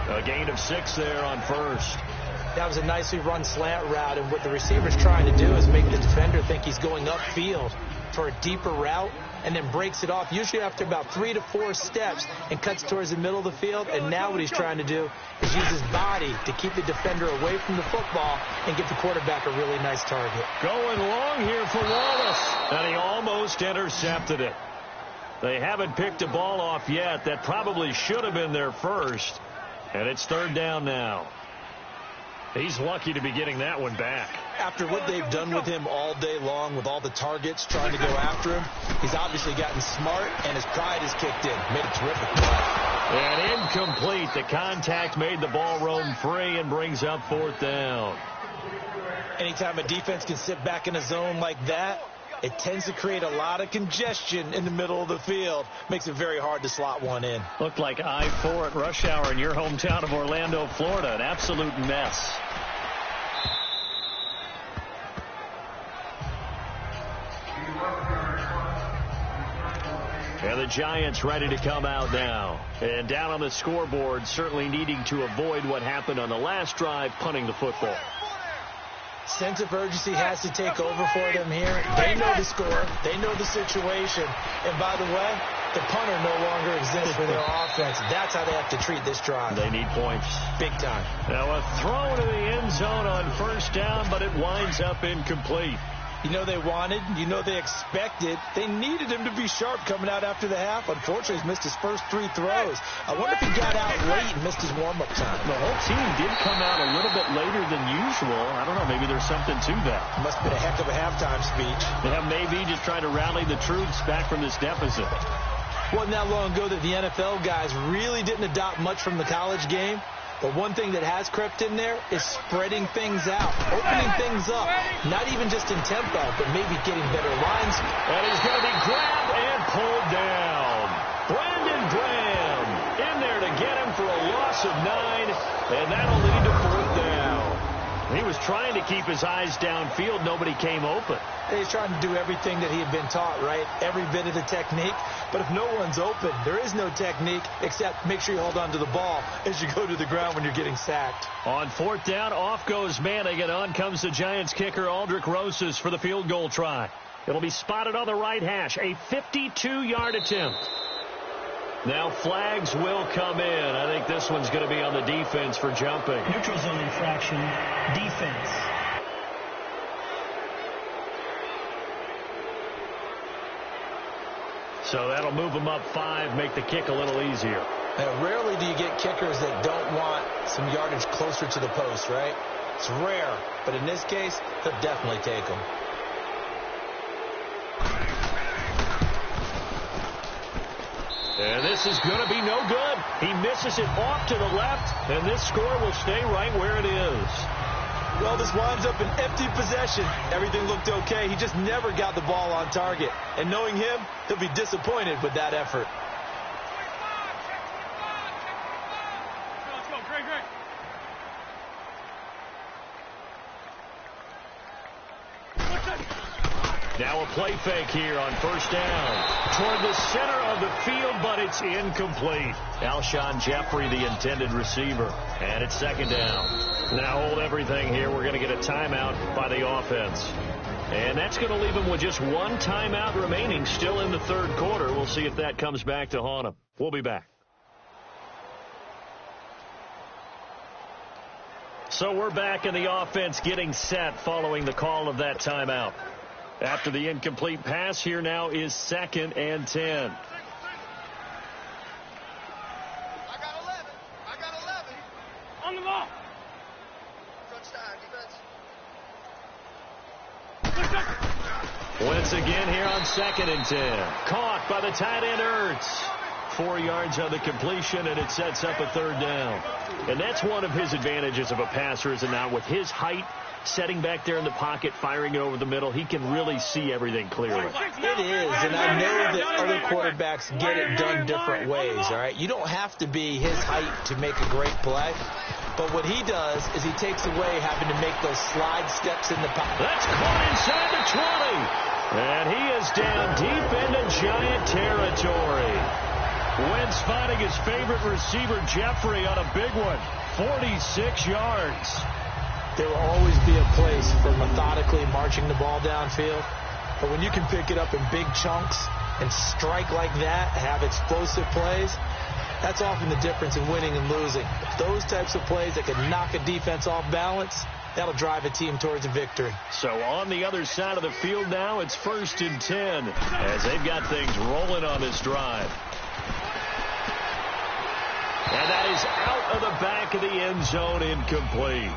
A gain of 6 there on 1st. That was a nicely run slant route, and what the receiver's trying to do is make the defender think he's going upfield for a deeper route, and then breaks it off, usually after about 3 to 4 steps, and cuts towards the middle of the field. And now what he's trying to do is use his body to keep the defender away from the football and give the quarterback a really nice target. Going long here for Wallace, and he almost intercepted it. They haven't picked a ball off yet. That probably should have been their first, and it's 3rd down now. He's lucky to be getting that one back. After what they've done with him all day long, with all the targets trying to go after him, he's obviously gotten smart, and his pride has kicked in. Made a terrific play. And incomplete. The contact made the ball roam free and brings up 4th down. Anytime a defense can sit back in a zone like that, it tends to create a lot of congestion in the middle of the field. Makes it very hard to slot one in. Looked like I-4 at rush hour in your hometown of Orlando, Florida. An absolute mess. And the Giants ready to come out now. And down on the scoreboard, certainly needing to avoid what happened on the last drive, punting the football. Sense of urgency has to take over for them here. They know the score. They know the situation. And by the way, the punter no longer exists for their offense. That's how they have to treat this drive. They need points. Big time. Now a throw into the end zone on 1st down, but it winds up incomplete. You know they wanted, you know they expected. They needed him to be sharp coming out after the half. Unfortunately, he's missed his first 3 throws. I wonder if he got out late and missed his warm-up time. The whole team did come out a little bit later than usual. I don't know, maybe there's something to that. Must have been a heck of a halftime speech. Yeah, maybe just trying to rally the troops back from this deficit. Wasn't that long ago that the NFL guys really didn't adopt much from the college game. But one thing that has crept in there is spreading things out, opening things up, not even just in tempo, but maybe getting better lines. And he's going to be grabbed and pulled down. Brandon Graham in there to get him for a loss of 9, and that'll lead to 4th down. He was trying to keep his eyes downfield. Nobody came open. He's trying to do everything that he had been taught, right? Every bit of the technique. But if no one's open, there is no technique except make sure you hold on to the ball as you go to the ground when you're getting sacked. On 4th down, off goes Manning, and on comes the Giants kicker, Aldrich Rosas, for the field goal try. It'll be spotted on the right hash, a 52-yard attempt. Now flags will come in. I think this one's going to be on the defense for jumping. Neutral zone infraction, defense. So that'll move them up 5, make the kick a little easier. Now, rarely do you get kickers that don't want some yardage closer to the post, right? It's rare, but in this case, they'll definitely take them. And this is going to be no good. He misses it off to the left, and this score will stay right where it is. Well, this winds up an empty possession. Everything looked okay. He just never got the ball on target. And knowing him, he'll be disappointed with that effort. Let's go, Greg. Now a play fake here on 1st down. Toward the center of the field, but it's incomplete. Alshon Jeffrey, the intended receiver. And it's 2nd down. Now hold everything here. We're going to get a timeout by the offense. And that's going to leave them with just 1 timeout remaining still in the 3rd quarter. We'll see if that comes back to haunt them. We'll be back. So we're back in the offense getting set following the call of that timeout. After the incomplete pass, here now is 2nd and 10. I got 11. On the ball. Once again here on 2nd and 10. Caught by the tight end Ertz. 4 yards on the completion, and it sets up a 3rd down. And that's one of his advantages of a passer, is it not? With his height, setting back there in the pocket, firing it over the middle, he can really see everything clearly. It is, and I know that other quarterbacks get it done different ways, all right? You don't have to be his height to make a great play. But what he does is he takes away having to make those slide steps in the pocket. That's caught inside the 20. And he is down deep into Giant territory. Wentz finding his favorite receiver, Jeffrey, on a big one. 46 yards. There will always be a place for methodically marching the ball downfield. But when you can pick it up in big chunks and strike like that, have explosive plays, that's often the difference in winning and losing. Those types of plays that can knock a defense off balance, that'll drive a team towards a victory. So on the other side of the field now, it's 1st and 10 as they've got things rolling on this drive. And that is out of the back of the end zone, incomplete.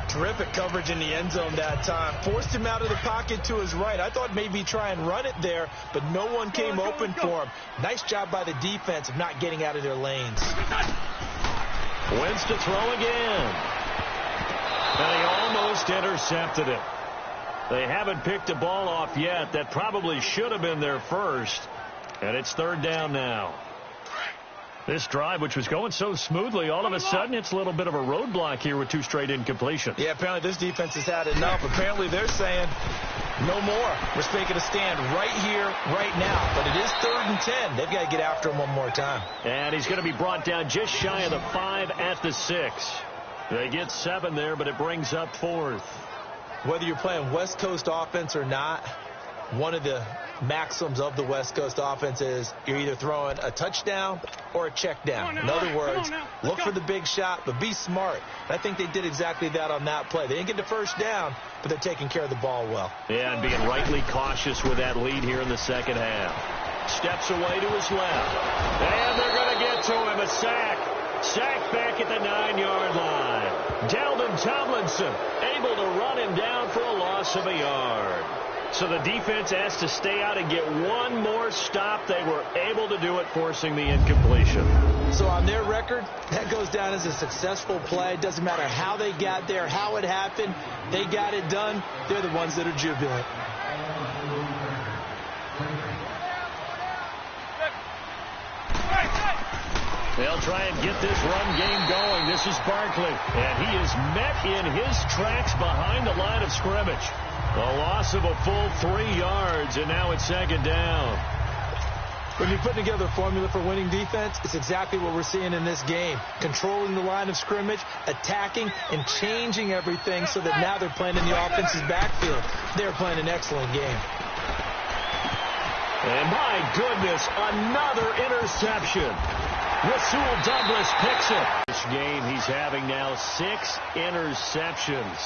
Terrific coverage in the end zone that time. Forced him out of the pocket to his right. I thought maybe try and run it there, but no one came open for him. Nice job by the defense of not getting out of their lanes. Wentz to throw again. And he almost intercepted it. They haven't picked a ball off yet. That probably should have been their first. And it's 3rd down now. This drive, which was going so smoothly, all of a sudden it's a little bit of a roadblock here with 2 straight incompletion. Yeah, apparently this defense has had enough. Apparently they're saying no more. We're making a stand right here, right now. But it is 3rd and 10. They've got to get after him one more time. And he's going to be brought down just shy of the 5 at the 6. They get 7 there, but it brings up 4th. Whether you're playing West Coast offense or not, one of the maxims of the West Coast offense is you're either throwing a touchdown or a check down. In other words, look for the big shot, but be smart. I think they did exactly that on that play. They didn't get the first down, but they're taking care of the ball well. Yeah, and being rightly cautious with that lead here in the 2nd half. Steps away to his left. And they're going to get to him. A sack. Sack back at the 9-yard line. Dalvin Tomlinson able to run him down for a loss of a yard. So the defense has to stay out and get one more stop. They were able to do it, forcing the incompletion. So on their record, that goes down as a successful play. It doesn't matter how they got there, how it happened. They got it done. They're the ones that are jubilant. They'll try and get this run game going. This is Barkley, and he is met in his tracks behind the line of scrimmage. A loss of a full 3 yards, and now it's second down. When you put together a formula for winning defense, it's exactly what we're seeing in this game. Controlling the line of scrimmage, attacking, and changing everything so that now they're playing in the offense's backfield. They're playing an excellent game. And my goodness, another interception. Rasul Douglas picks it. This game, he's having now 6 interceptions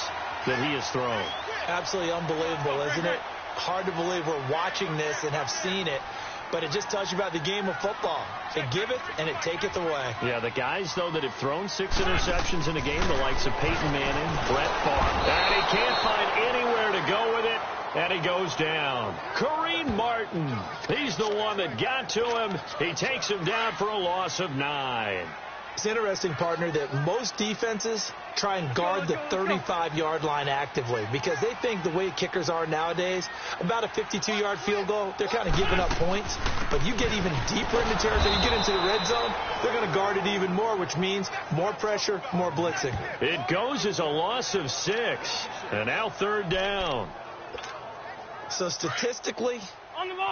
that he has thrown. Absolutely unbelievable, isn't it? Hard to believe we're watching this and have seen it. But it just tells you about the game of football. It giveth and it taketh away. Yeah, the guys, though, that have thrown 6 interceptions in a game, the likes of Peyton Manning, Brett Favre, and he can't find anywhere to go with it, and he goes down. Kareem Martin, he's the one that got to him. He takes him down for a loss of 9. It's interesting, partner, that most defenses try and guard the 35-yard line actively because they think the way kickers are nowadays, about a 52-yard field goal, they're kind of giving up points. But you get even deeper into territory, you get into the red zone, they're going to guard it even more, which means more pressure, more blitzing. It goes as a loss of 6, and now third down. So statistically,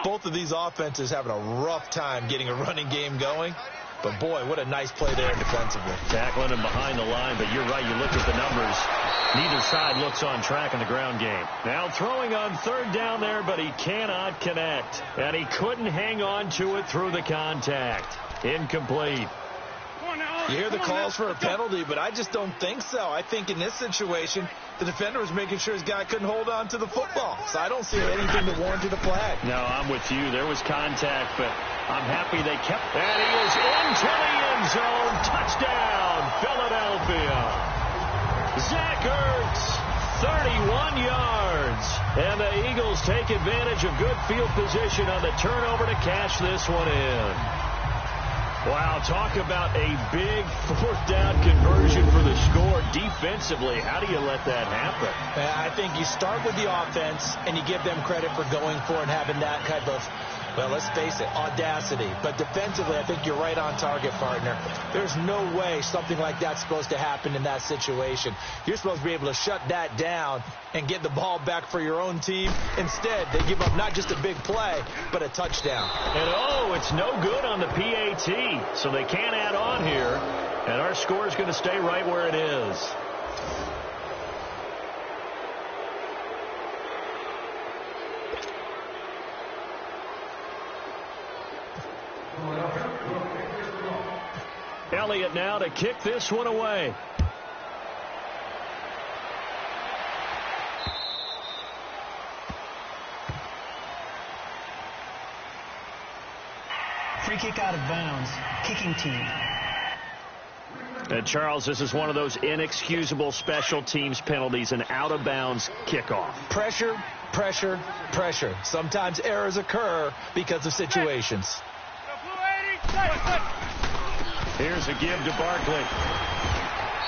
both of these offenses having a rough time getting a running game going. But, boy, what a nice play there defensively. Tackling him behind the line, but you're right. You look at the numbers. Neither side looks on track in the ground game. Now throwing on third down there, but he cannot connect. And he couldn't hang on to it through the contact. Incomplete. You hear the calls for a penalty, but I just don't think so. I think in this situation, the defender was making sure his guy couldn't hold on to the football. So I don't see anything that warranted a flag. No, I'm with you. There was contact, but I'm happy they kept. And he is into the end zone. Touchdown, Philadelphia. Zach Ertz, 31 yards. And the Eagles take advantage of good field position on the turnover to cash this one in. Wow, talk about a big fourth down conversion for the score. Defensively, how do you let that happen? I think you start with the offense and you give them credit for going for and having that kind of, well, let's face it, audacity. But defensively, I think you're right on target, partner. There's no way something like that's supposed to happen in that situation. You're supposed to be able to shut that down and get the ball back for your own team. Instead, they give up not just a big play, but a touchdown. And, oh, it's no good on the PAT, so they can't add on here. And our score is going to stay right where it is. Elliott now to kick this one away. Free kick out of bounds. Kicking team. And Charles, this is one of those inexcusable special teams penalties, an out-of-bounds kickoff. Pressure, pressure, pressure. Sometimes errors occur because of situations. Here's a give to Barkley.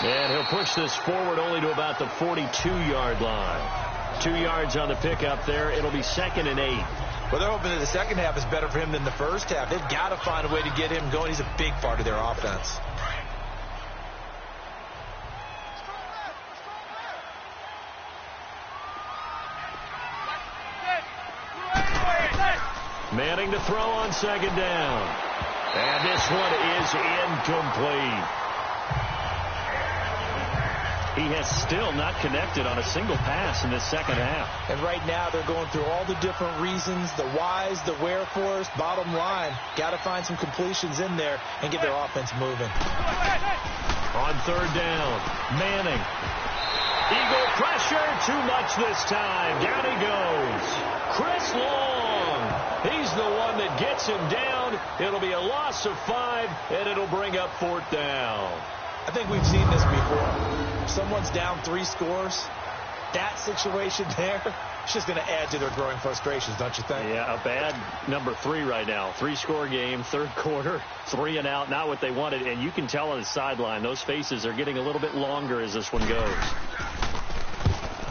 And he'll push this forward only to about the 42-yard line. 2 yards on the pickup there. It'll be 2nd and 8. Well, they're hoping that the second half is better for him than the first half. They've got to find a way to get him going. He's a big part of their offense. Manning to throw on second down. And this one is incomplete. He has still not connected on a single pass in this second half. And right now they're going through all the different reasons, the whys, the wherefores. Bottom line, got to find some completions in there and get their offense moving. On third down, Manning. Eagle pressure, too much this time. Down he goes. Chris Long. He's the one that gets him down. It'll be a loss of 5, and it'll bring up fourth down. I think we've seen this before. If someone's down 3 scores, that situation there, it's just going to add to their growing frustrations, don't you think? Yeah, a bad number 3 right now. 3-score game, third quarter, 3 and out, not what they wanted. And you can tell on the sideline, those faces are getting a little bit longer as this one goes.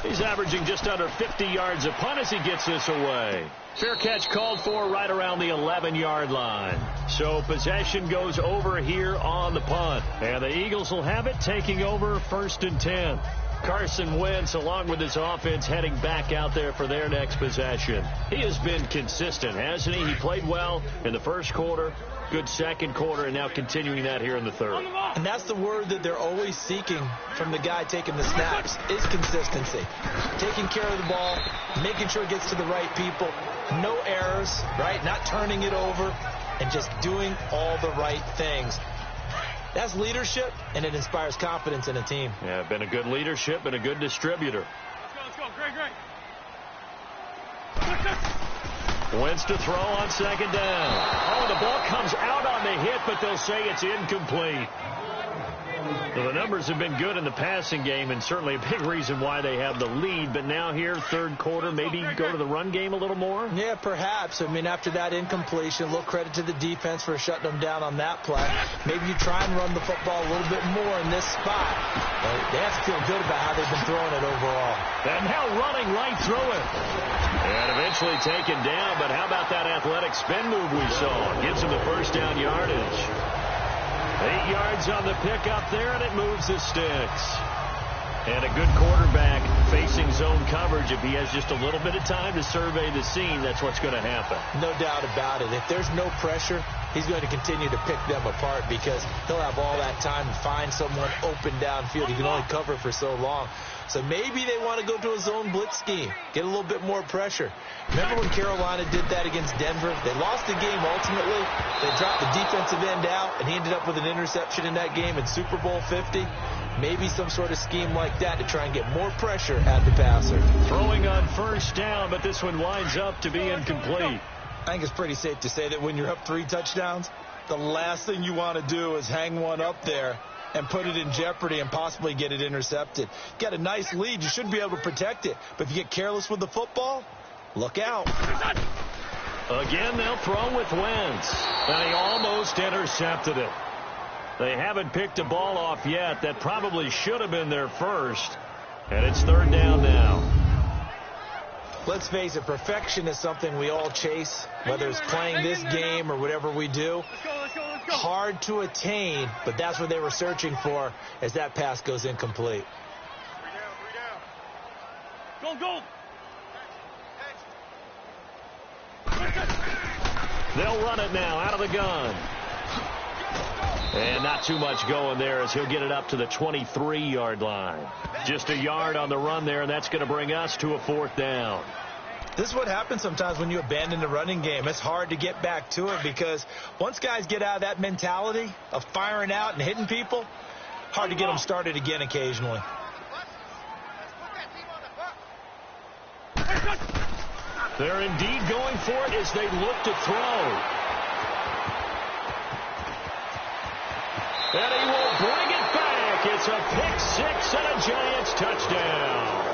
He's averaging just under 50 yards a punt as he gets this away. Fair catch called for right around the 11-yard line. So possession goes over here on the punt. And the Eagles will have it, taking over 1st and 10. Carson Wentz, along with his offense, heading back out there for their next possession. He has been consistent, hasn't he? He played well in the first quarter, good second quarter, and now continuing that here in the third. And that's the word that they're always seeking from the guy taking the snaps, is consistency. Taking care of the ball, making sure it gets to the right people, no errors, right? Not turning it over, and just doing all the right things. That's leadership, and it inspires confidence in a team. Yeah, been a good leadership and a good distributor. Let's go. Great. Wentz to throw on 2nd down. Oh, the ball comes out on the hit, but they'll say it's incomplete. So the numbers have been good in the passing game, and certainly a big reason why they have the lead. But now here, third quarter, maybe go to the run game a little more? Yeah, perhaps. I mean, after that incompletion, a little credit to the defense for shutting them down on that play. Maybe you try and run the football a little bit more in this spot. They have to feel good about how they've been throwing it overall. And now running right through it. And eventually taken down, but how about that athletic spin move we saw? Gives him the first down yardage. 8 yards on the pickup there, and it moves the sticks. And a good quarterback facing zone coverage. If he has just a little bit of time to survey the scene, that's what's going to happen. No doubt about it. If there's no pressure, he's going to continue to pick them apart because he'll have all that time to find someone open downfield. He can only cover for so long. So maybe they want to go to a zone blitz scheme, get a little bit more pressure. Remember when Carolina did that against Denver? They lost the game ultimately. They dropped the defensive end out, and he ended up with an interception in that game in Super Bowl 50. Maybe some sort of scheme like that to try and get more pressure at the passer. Throwing on first down, but this one winds up to be incomplete. I think it's pretty safe to say that when you're up 3 touchdowns, the last thing you want to do is hang one up there and put it in jeopardy and possibly get it intercepted. You got a nice lead. You should be able to protect it. But if you get careless with the football, look out. Again, they'll throw with Wentz. And he almost intercepted it. They haven't picked a ball off yet. That probably should have been their first. And it's 3rd down now. Let's face it, perfection is something we all chase, whether it's playing this game or whatever we do. Let's go. Hard to attain, but that's what they were searching for as that pass goes incomplete. 3 down. Go. They'll run it now out of the gun. And not too much going there as he'll get it up to the 23-yard line. Just a yard on the run there, and that's going to bring us to a 4th down. This is what happens sometimes when you abandon the running game. It's hard to get back to it because once guys get out of that mentality of firing out and hitting people, hard to get them started again occasionally. They're indeed going for it as they look to throw. And he will bring it back. It's a pick 6 and a Giants touchdown.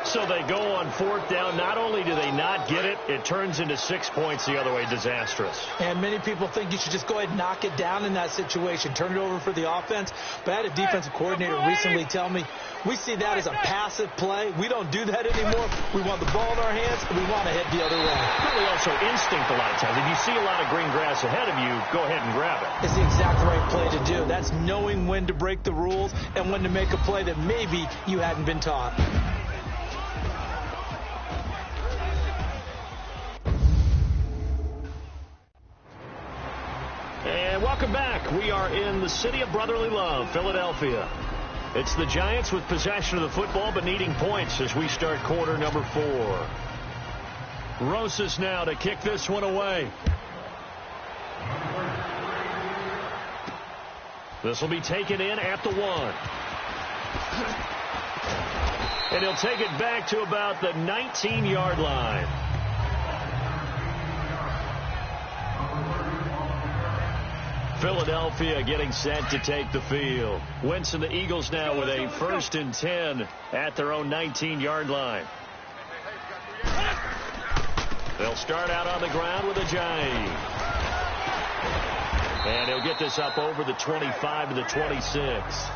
So they go on 4th down. Not only do they not get it, it turns into 6 points the other way. Disastrous. And many people think you should just go ahead and knock it down in that situation. Turn it over for the offense. But I had a defensive coordinator recently tell me, we see that as a passive play. We don't do that anymore. We want the ball in our hands, and we want to head the other way. Really also instinct a lot of times. If you see a lot of green grass ahead of you, go ahead and grab it. It's the exact right play to do. That's knowing when to break the rules and when to make a play that maybe you hadn't been taught. And welcome back. We are in the city of brotherly love, Philadelphia. It's the Giants with possession of the football but needing points as we start quarter number 4. Rosas now to kick this one away. This will be taken in at the 1. And he'll take it back to about the 19-yard line. Philadelphia getting set to take the field. Winston, the Eagles now with a 1st and 10 at their own 19-yard line. They'll start out on the ground with a Giant. And he'll get this up over the 25 to the 26.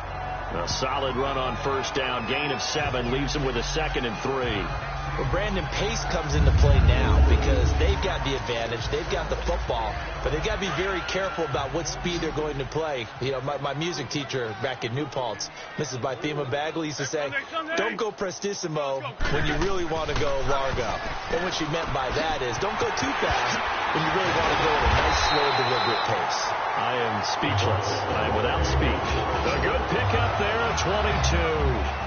A solid run on 1st down. Gain of 7 leaves him with a 2nd and 3. Well, Brandon, pace comes into play now because they've got the advantage. They've got the football, but they've got to be very careful about what speed they're going to play. You know, my music teacher back in New Paltz, Mrs. Bythema Bagley, used to say, don't go prestissimo when you really want to go largo. And what she meant by that is don't go too fast when you really want to go at a nice, slow, deliberate pace. I am speechless. I am without speech. A good pickup there at 22.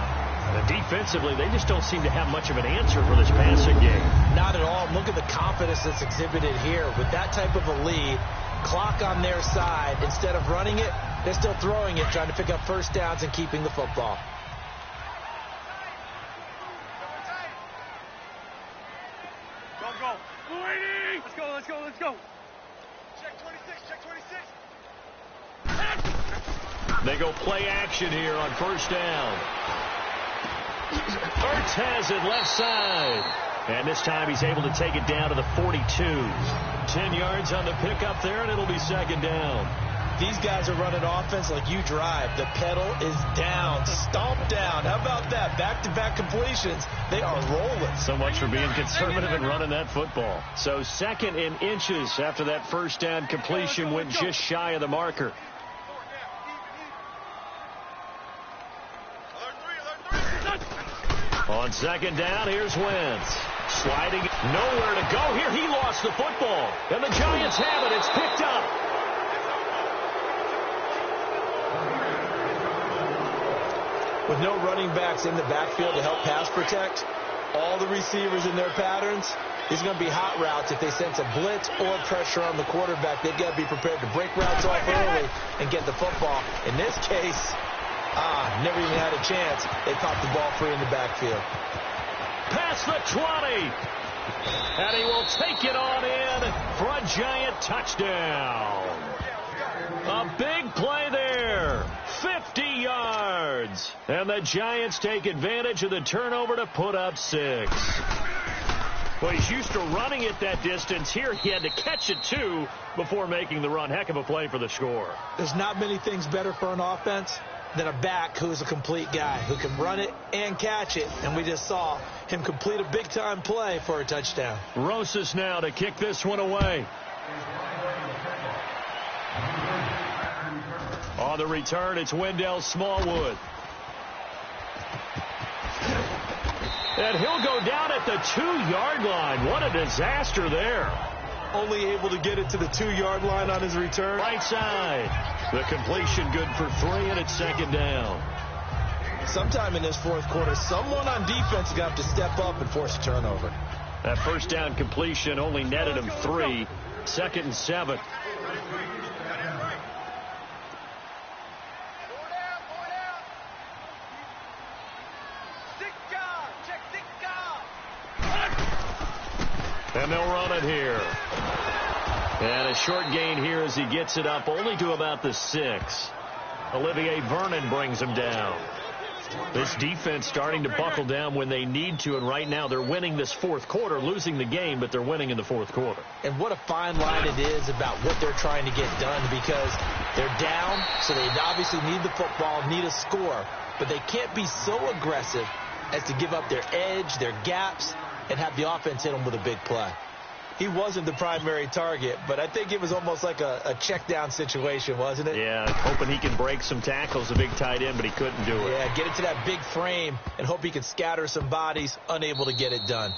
Defensively, they just don't seem to have much of an answer for this passing game. Not at all. Look at the confidence that's exhibited here. With that type of a lead, clock on their side, instead of running it, they're still throwing it, trying to pick up 1st downs and keeping the football. Go. Let's go. Check 26, check 26. They go play action here on 1st down. Ertz has it left side. And this time he's able to take it down to the 42. 10 yards on the pickup there, and it'll be 2nd down. These guys are running offense like you drive. The pedal is down, stomp down. How about that? Back-to-back completions. They are rolling. So much for being conservative and running that football. So 2nd and inches after that 1st down completion went just shy of the marker. On 2nd down, here's Wentz. Sliding, nowhere to go here. He lost the football. And the Giants have it. It's picked up. With no running backs in the backfield to help pass protect, all the receivers in their patterns, these are going to be hot routes. If they sense a blitz or pressure on the quarterback, they've got to be prepared to break routes off early and get the football. In this case, never even had a chance. They popped the ball free in the backfield. Past the 20. And he will take it on in for a Giant touchdown. A big play there. 50 yards. And the Giants take advantage of the turnover to put up 6. Well, he's used to running it that distance. Here he had to catch it, too, before making the run. Heck of a play for the score. There's not many things better for an offense than a back who's a complete guy, who can run it and catch it. And we just saw him complete a big-time play for a touchdown. Rosas now to kick this one away. On the return, it's Wendell Smallwood. And he'll go down at the 2-yard line. What a disaster there. Only able to get it to the 2-yard line on his return. Right side. The completion good for 3, and it's 2nd down. Sometime in this 4th quarter, someone on defense got to step up and force a turnover. That 1st down completion only netted him 3. 2nd and 7. And they'll run it here. And a short gain here as he gets it up only to about the 6. Olivier Vernon brings him down. This defense starting to buckle down when they need to, and right now they're winning this 4th quarter, losing the game, but they're winning in the 4th quarter. And what a fine line it is about what they're trying to get done, because they're down, so they obviously need the football, need a score, but they can't be so aggressive as to give up their edge, their gaps, and have the offense hit them with a big play. He wasn't the primary target, but I think it was almost like a check-down situation, wasn't it? Yeah, hoping he can break some tackles, a big tight end, but he couldn't do it. Yeah, get it to that big frame and hope he can scatter some bodies, unable to get it done.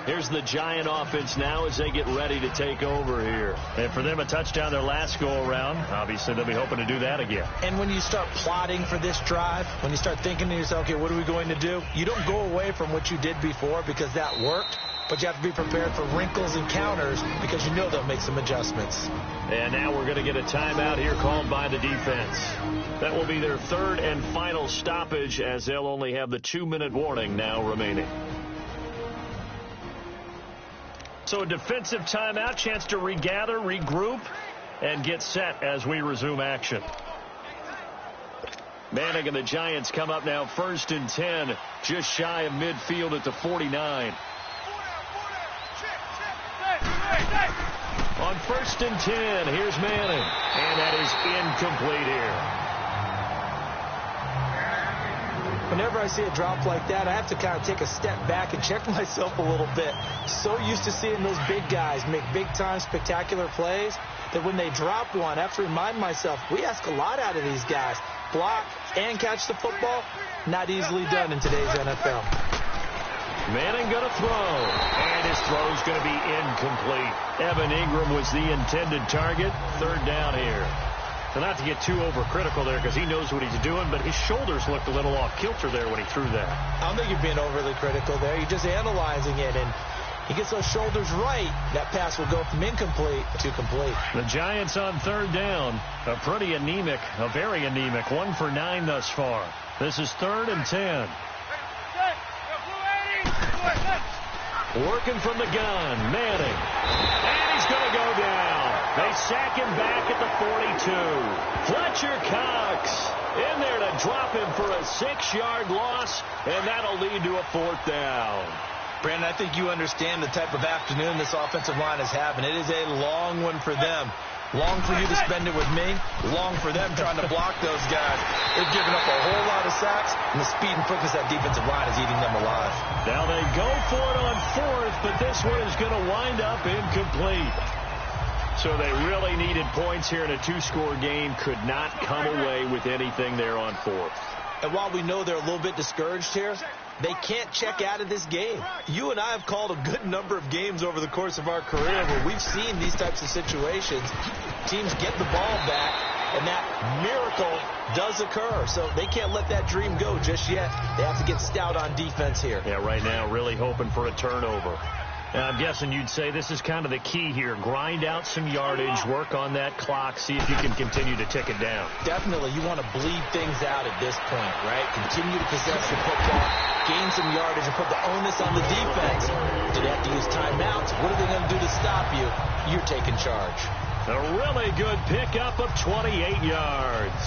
Here's the Giant offense now as they get ready to take over here. And for them, a touchdown their last go-around. Obviously, they'll be hoping to do that again. And when you start plotting for this drive, when you start thinking to yourself, okay, what are we going to do? You don't go away from what you did before because that worked, but you have to be prepared for wrinkles and counters because you know they'll make some adjustments. And now we're going to get a timeout here called by the defense. That will be their 3rd and final stoppage as they'll only have the 2-minute warning now remaining. So a defensive timeout, chance to regather, regroup, and get set as we resume action. Manning and the Giants come up now 1st and 10, just shy of midfield at the 49. On 1st and 10, here's Manning, and that is incomplete here. Whenever I see a drop like that, I have to kind of take a step back and check myself a little bit. So used to seeing those big guys make big-time spectacular plays that when they drop one, I have to remind myself, we ask a lot out of these guys. Block and catch the football, not easily done in today's NFL. Manning going to throw, and his throw's going to be incomplete. Evan Ingram was the intended target. 3rd down here. So not to get too overcritical there because he knows what he's doing, but his shoulders looked a little off kilter there when he threw that. I don't think you're being overly critical there. You're just analyzing it, and he gets those shoulders right. That pass will go from incomplete to complete. The Giants on 3rd down. A pretty anemic, a very anemic. 1 for 9 thus far. This is 3rd and 10. Working from the gun, Manning. And he's going to go down. They sack him back at the 42. Fletcher Cox in there to drop him for a 6-yard loss, and that'll lead to a 4th down. Brandon, I think you understand the type of afternoon this offensive line is having. It is a long one for them. Long for you to spend it with me. Long for them trying to block those guys. They've given up a whole lot of sacks, and the speed and quickness of that defensive line is eating them alive. Now they go for it on 4th, but this one is going to wind up incomplete. So they really needed points here in a 2-score game. Could not come away with anything there on 4th. And while we know they're a little bit discouraged here, they can't check out of this game. You and I have called a good number of games over the course of our career where we've seen these types of situations. Teams get the ball back, and that miracle does occur. So they can't let that dream go just yet. They have to get stout on defense here. Yeah, right now really hoping for a turnover. I'm guessing you'd say this is kind of the key here. Grind out some yardage, work on that clock, see if you can continue to tick it down. Definitely. You want to bleed things out at this point, right? Continue to possess the football, gain some yardage, and put the onus on the defense. Do they have to use timeouts? What are they going to do to stop you? You're taking charge. A really good pickup of 28 yards.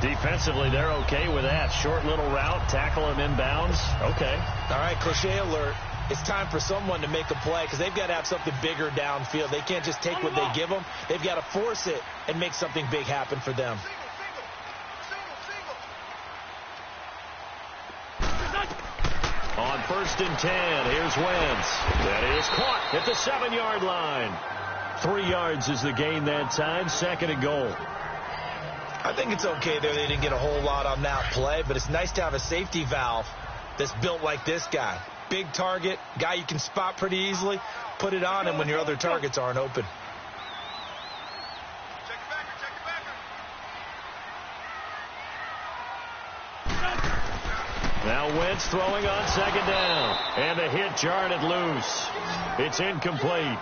Defensively, they're okay with that. Short little route, tackle him inbounds. Okay. All right, cliche alert. It's time for someone to make a play because they've got to have something bigger downfield. They can't just take what they give them. They've got to force it and make something big happen for them. On 1st and 10, here's Wentz. That is caught at the 7-yard line. 3 yards is the gain that time. 2nd and goal. I think it's okay there. They didn't get a whole lot on that play, but it's nice to have a safety valve that's built like this guy. Big target, guy you can spot pretty easily. Put it on him when your other targets aren't open. Now Wentz throwing on 2nd down. And the hit jarred it loose. It's incomplete.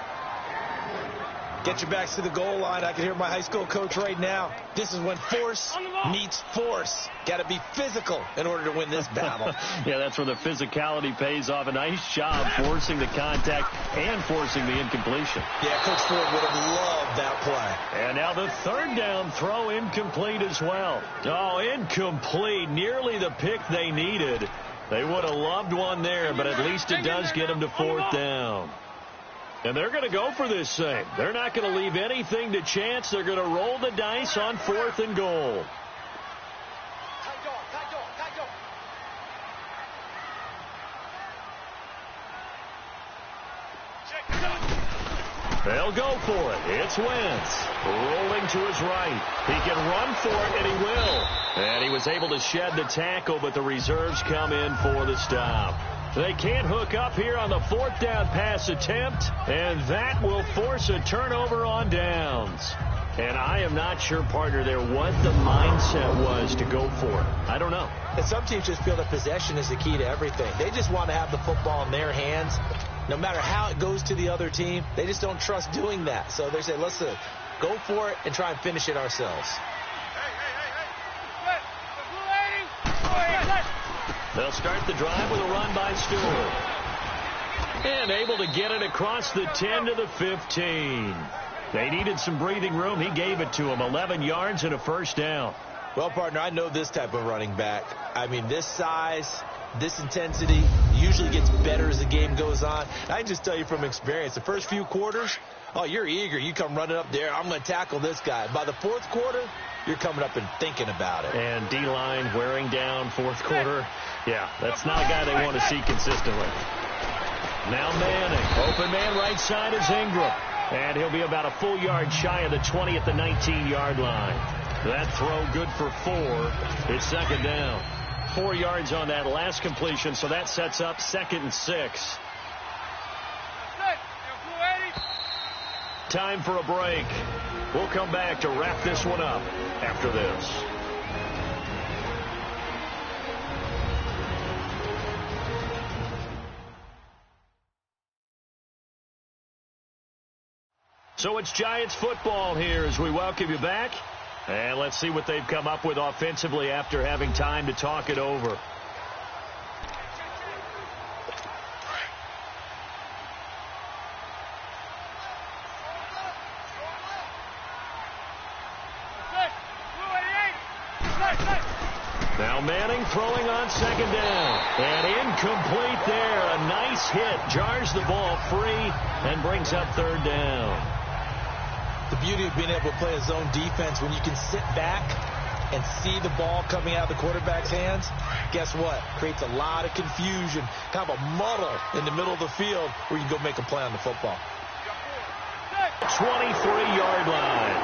Get your backs to the goal line. I can hear my high school coach right now. This is when force meets force. Got to be physical in order to win this battle. Yeah, that's where the physicality pays off. A nice job forcing the contact and forcing the incompletion. Yeah, Coach Ford would have loved that play. And now the 3rd down throw incomplete as well. Oh, incomplete. Nearly the pick they needed. They would have loved one there, but at least it does get them to 4th down. And they're going to go for this thing. They're not going to leave anything to chance. They're going to roll the dice on 4th and goal. They'll go for it. It's Wentz rolling to his right. He can run for it, and he will. And he was able to shed the tackle, but the reserves come in for the stop. They can't hook up here on the 4th down pass attempt, and that will force a turnover on downs. And I am not sure, partner, there what the mindset was to go for it. I don't know. And some teams just feel that possession is the key to everything. They just want to have the football in their hands. No matter how it goes to the other team, they just don't trust doing that. So they say, let's go for it and try and finish it ourselves. They'll start the drive with a run by Stewart. And able to get it across the 10 to the 15. They needed some breathing room. He gave it to them. 11 yards and a first down. Well, partner, I know this type of running back. I mean, this size, this intensity usually gets better as the game goes on. I can just tell you from experience, the first few quarters, oh, you're eager. You come running up there. I'm going to tackle this guy. By the fourth quarter, you're coming up and thinking about it. And D-line wearing down fourth quarter. Yeah, that's not a guy they want to see consistently. Now Manning. Open man right side is Ingram. And he'll be about a full yard shy of the 20 at the 19-yard line. That throw good for 4. It's second down. 4 yards on that last completion, so that sets up 2nd and 6. Time for a break. We'll come back to wrap this one up after this. So it's Giants football here as we welcome you back. And let's see what they've come up with offensively after having time to talk it over. Now Manning throwing on second down. And incomplete there. A nice hit. Jars the ball free and brings up third down. The beauty of being able to play a zone defense when you can sit back and see the ball coming out of the quarterback's hands, guess what? Creates a lot of confusion, kind of a muddle in the middle of the field where you can go make a play on the football. 23-yard line.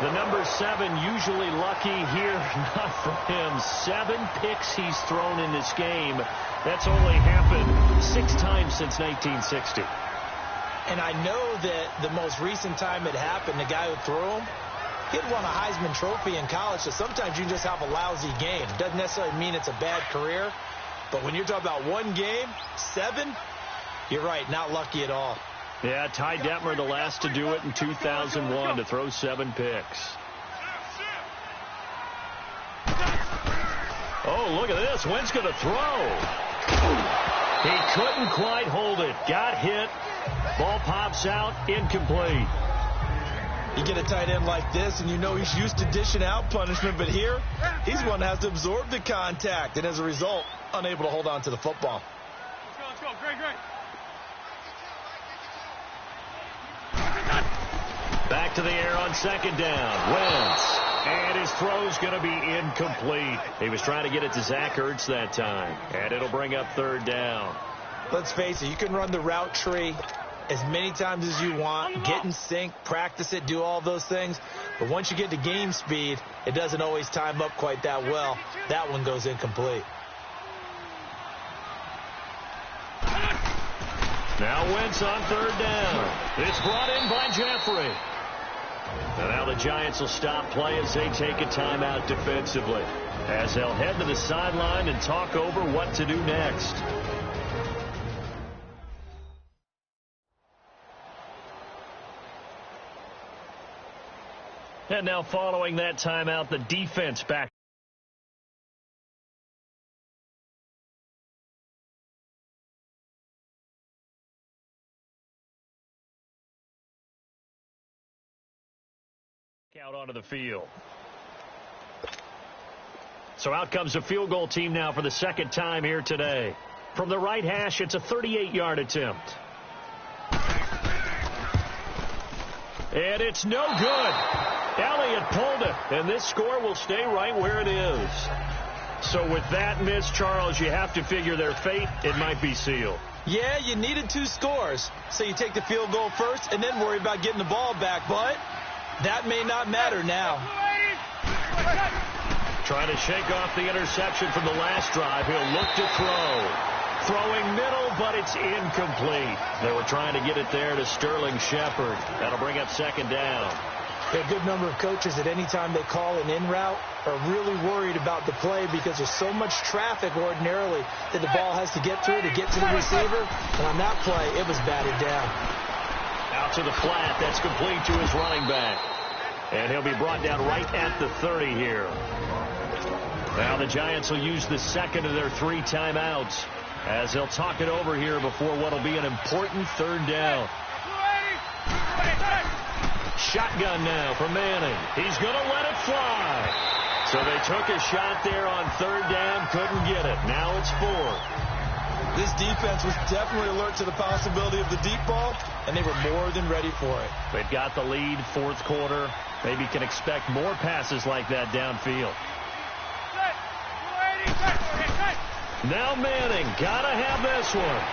The number 7 usually lucky here, not for him. 7 picks he's thrown in this game. That's only happened 6 times since 1960. And I know that the most recent time it happened, the guy who threw him, he'd won a Heisman Trophy in college, so sometimes you just have a lousy game. Doesn't necessarily mean it's a bad career, but when you're talking about one game, 7, you're right, not lucky at all. Yeah, Ty Detmer, the last to do it in 2001, to throw 7 picks. Oh, look at this. Wentz going to throw. He couldn't quite hold it. Got hit. Ball pops out, incomplete. You get a tight end like this, and you know he's used to dishing out punishment, but here, he's one that has to absorb the contact, and as a result, unable to hold on to the football. Let's go. Great. Back to the air on second down. Wentz. And his throw's going to be incomplete. He was trying to get it to Zach Ertz that time, and it'll bring up third down. Let's face it, you can run the route tree as many times as you want, get in sync, practice it, do all those things. But once you get to game speed, it doesn't always time up quite that well. That one goes incomplete. Now Wentz on third down. It's brought in by Jeffrey. And now the Giants will stop play as they take a timeout defensively, as they'll head to the sideline and talk over what to do next. And now following that timeout, the defense back. Out onto the field. So out comes the field goal team now for the second time here today. From the right hash, it's a 38-yard attempt. And it's no good. Elliott pulled it, and this score will stay right where it is. So with that miss, Charles, you have to figure their fate, it might be sealed. Yeah, you needed 2 scores. So you take the field goal first and then worry about getting the ball back, but that may not matter now. Trying to shake off the interception from the last drive. He'll look to throw. Throwing middle, but it's incomplete. They were trying to get it there to Sterling Shepard. That'll bring up second down. A good number of coaches at any time they call an in route are really worried about the play because there's so much traffic ordinarily that the ball has to get through to get to the receiver. And on that play, it was batted down. Out to the flat. That's complete to his running back. And he'll be brought down right at the 30 here. Now the Giants will use the second of their 3 timeouts. as they'll talk it over here before what will be an important third down. Shotgun now for Manning. He's going to let it fly. So they took a shot there on third down, couldn't get it. Now it's fourth. This defense was definitely alert to the possibility of the deep ball, and they were more than ready for it. They've got the lead, fourth quarter. Maybe can expect more passes like that downfield. Now Manning, gotta have this one.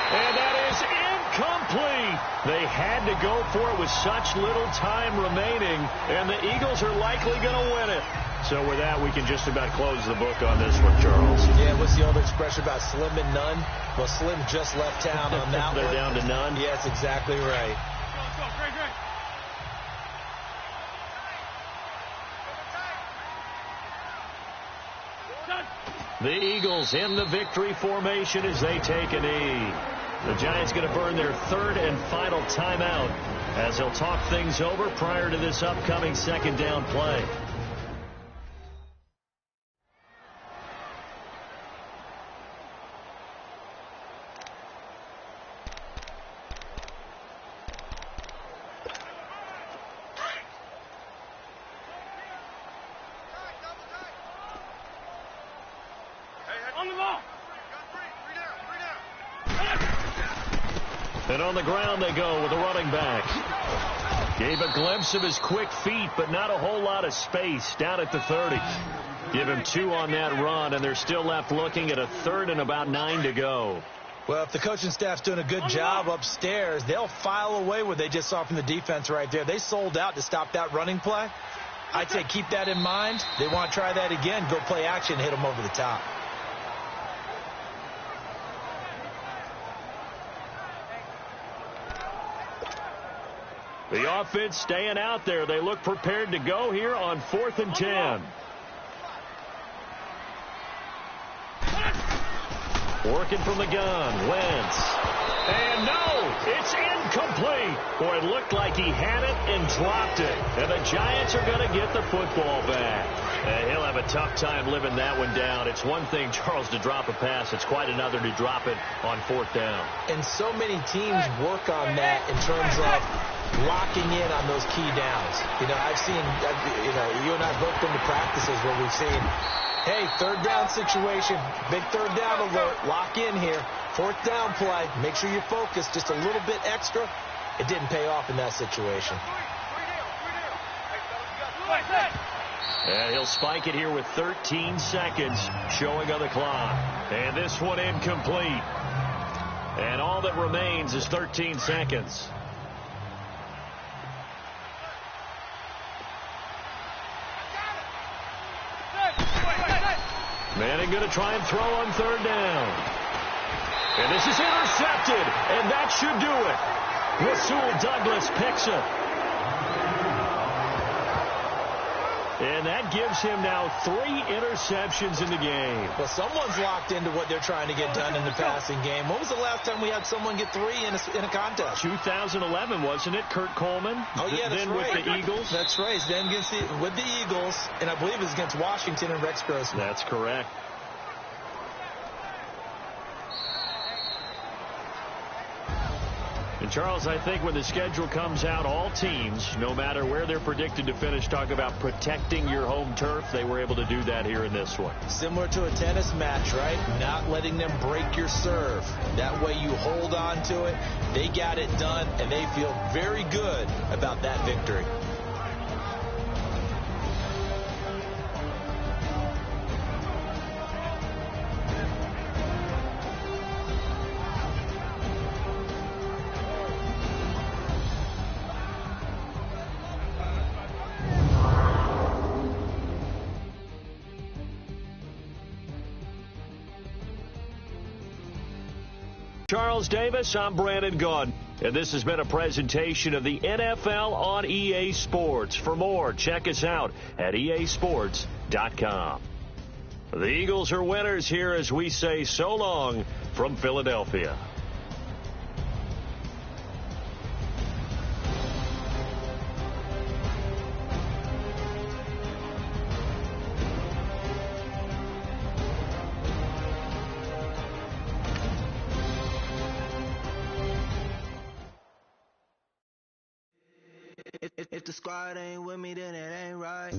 And that is incomplete. They had to go for it with such little time remaining, and the Eagles are likely going to win it. So with that, we can just about close the book on this one, Charles. Yeah, what's the old expression about slim and none? Well, Slim just left town on that They're one. down to none? Yeah, that's exactly right. Let's go. Great. The Eagles in the victory formation as they take a knee. The Giants going to burn their third and final timeout as they'll talk things over prior to this upcoming second down play. On the ball. And on the ground they go with the running back. Gave a glimpse of his quick feet, but not a whole lot of space down at the 30. Give him 2 on that run, and they're still left looking at a third and about 9 to go. Well, if the coaching staff's doing a good job upstairs, they'll file away what they just saw from the defense right there. They sold out to stop that running play. I'd say keep that in mind. They want to try that again. Go play action, hit them over the top. The offense staying out there. They look prepared to go here on 4th and 10. Working from the gun, Wentz. And no, it's incomplete. Boy, it looked like he had it and dropped it. And the Giants are going to get the football back. He'll have a tough time living that one down. It's one thing, Charles, to drop a pass. It's quite another to drop it on 4th down. And so many teams work on that in terms of locking in on those key downs. You know, I've seen, you and I have both been to practices where we've seen, hey, third down situation, big third down alert, lock in here. 4th down play, make sure you focus just a little bit extra. It didn't pay off in that situation. And he'll spike it here with 13 seconds showing on the clock. And this one incomplete. And all that remains is 13 seconds. Manning going to try and throw on 3rd down. And this is intercepted, and that should do it. Rasul Douglas picks it. And that gives him now 3 interceptions in the game. Well, someone's locked into what they're trying to get done in the passing game. When was the last time we had someone get 3 in a contest? 2011, wasn't it? Kurt Coleman? Oh, yeah, that's then right. with the Eagles? That's right. Then with the Eagles, and I believe it was against Washington and Rex Grossman. That's correct. And, Charles, I think when the schedule comes out, all teams, no matter where they're predicted to finish, talk about protecting your home turf. They were able to do that here in this one. Similar to a tennis match, right? Not letting them break your serve. That way you hold on to it. They got it done, and they feel very good about that victory. Charles Davis, I'm Brandon Gaudin, and this has been a presentation of the NFL on EA Sports. For more, check us out at easports.com. The Eagles are winners here as we say so long from Philadelphia. the squad ain't with me, then it ain't right.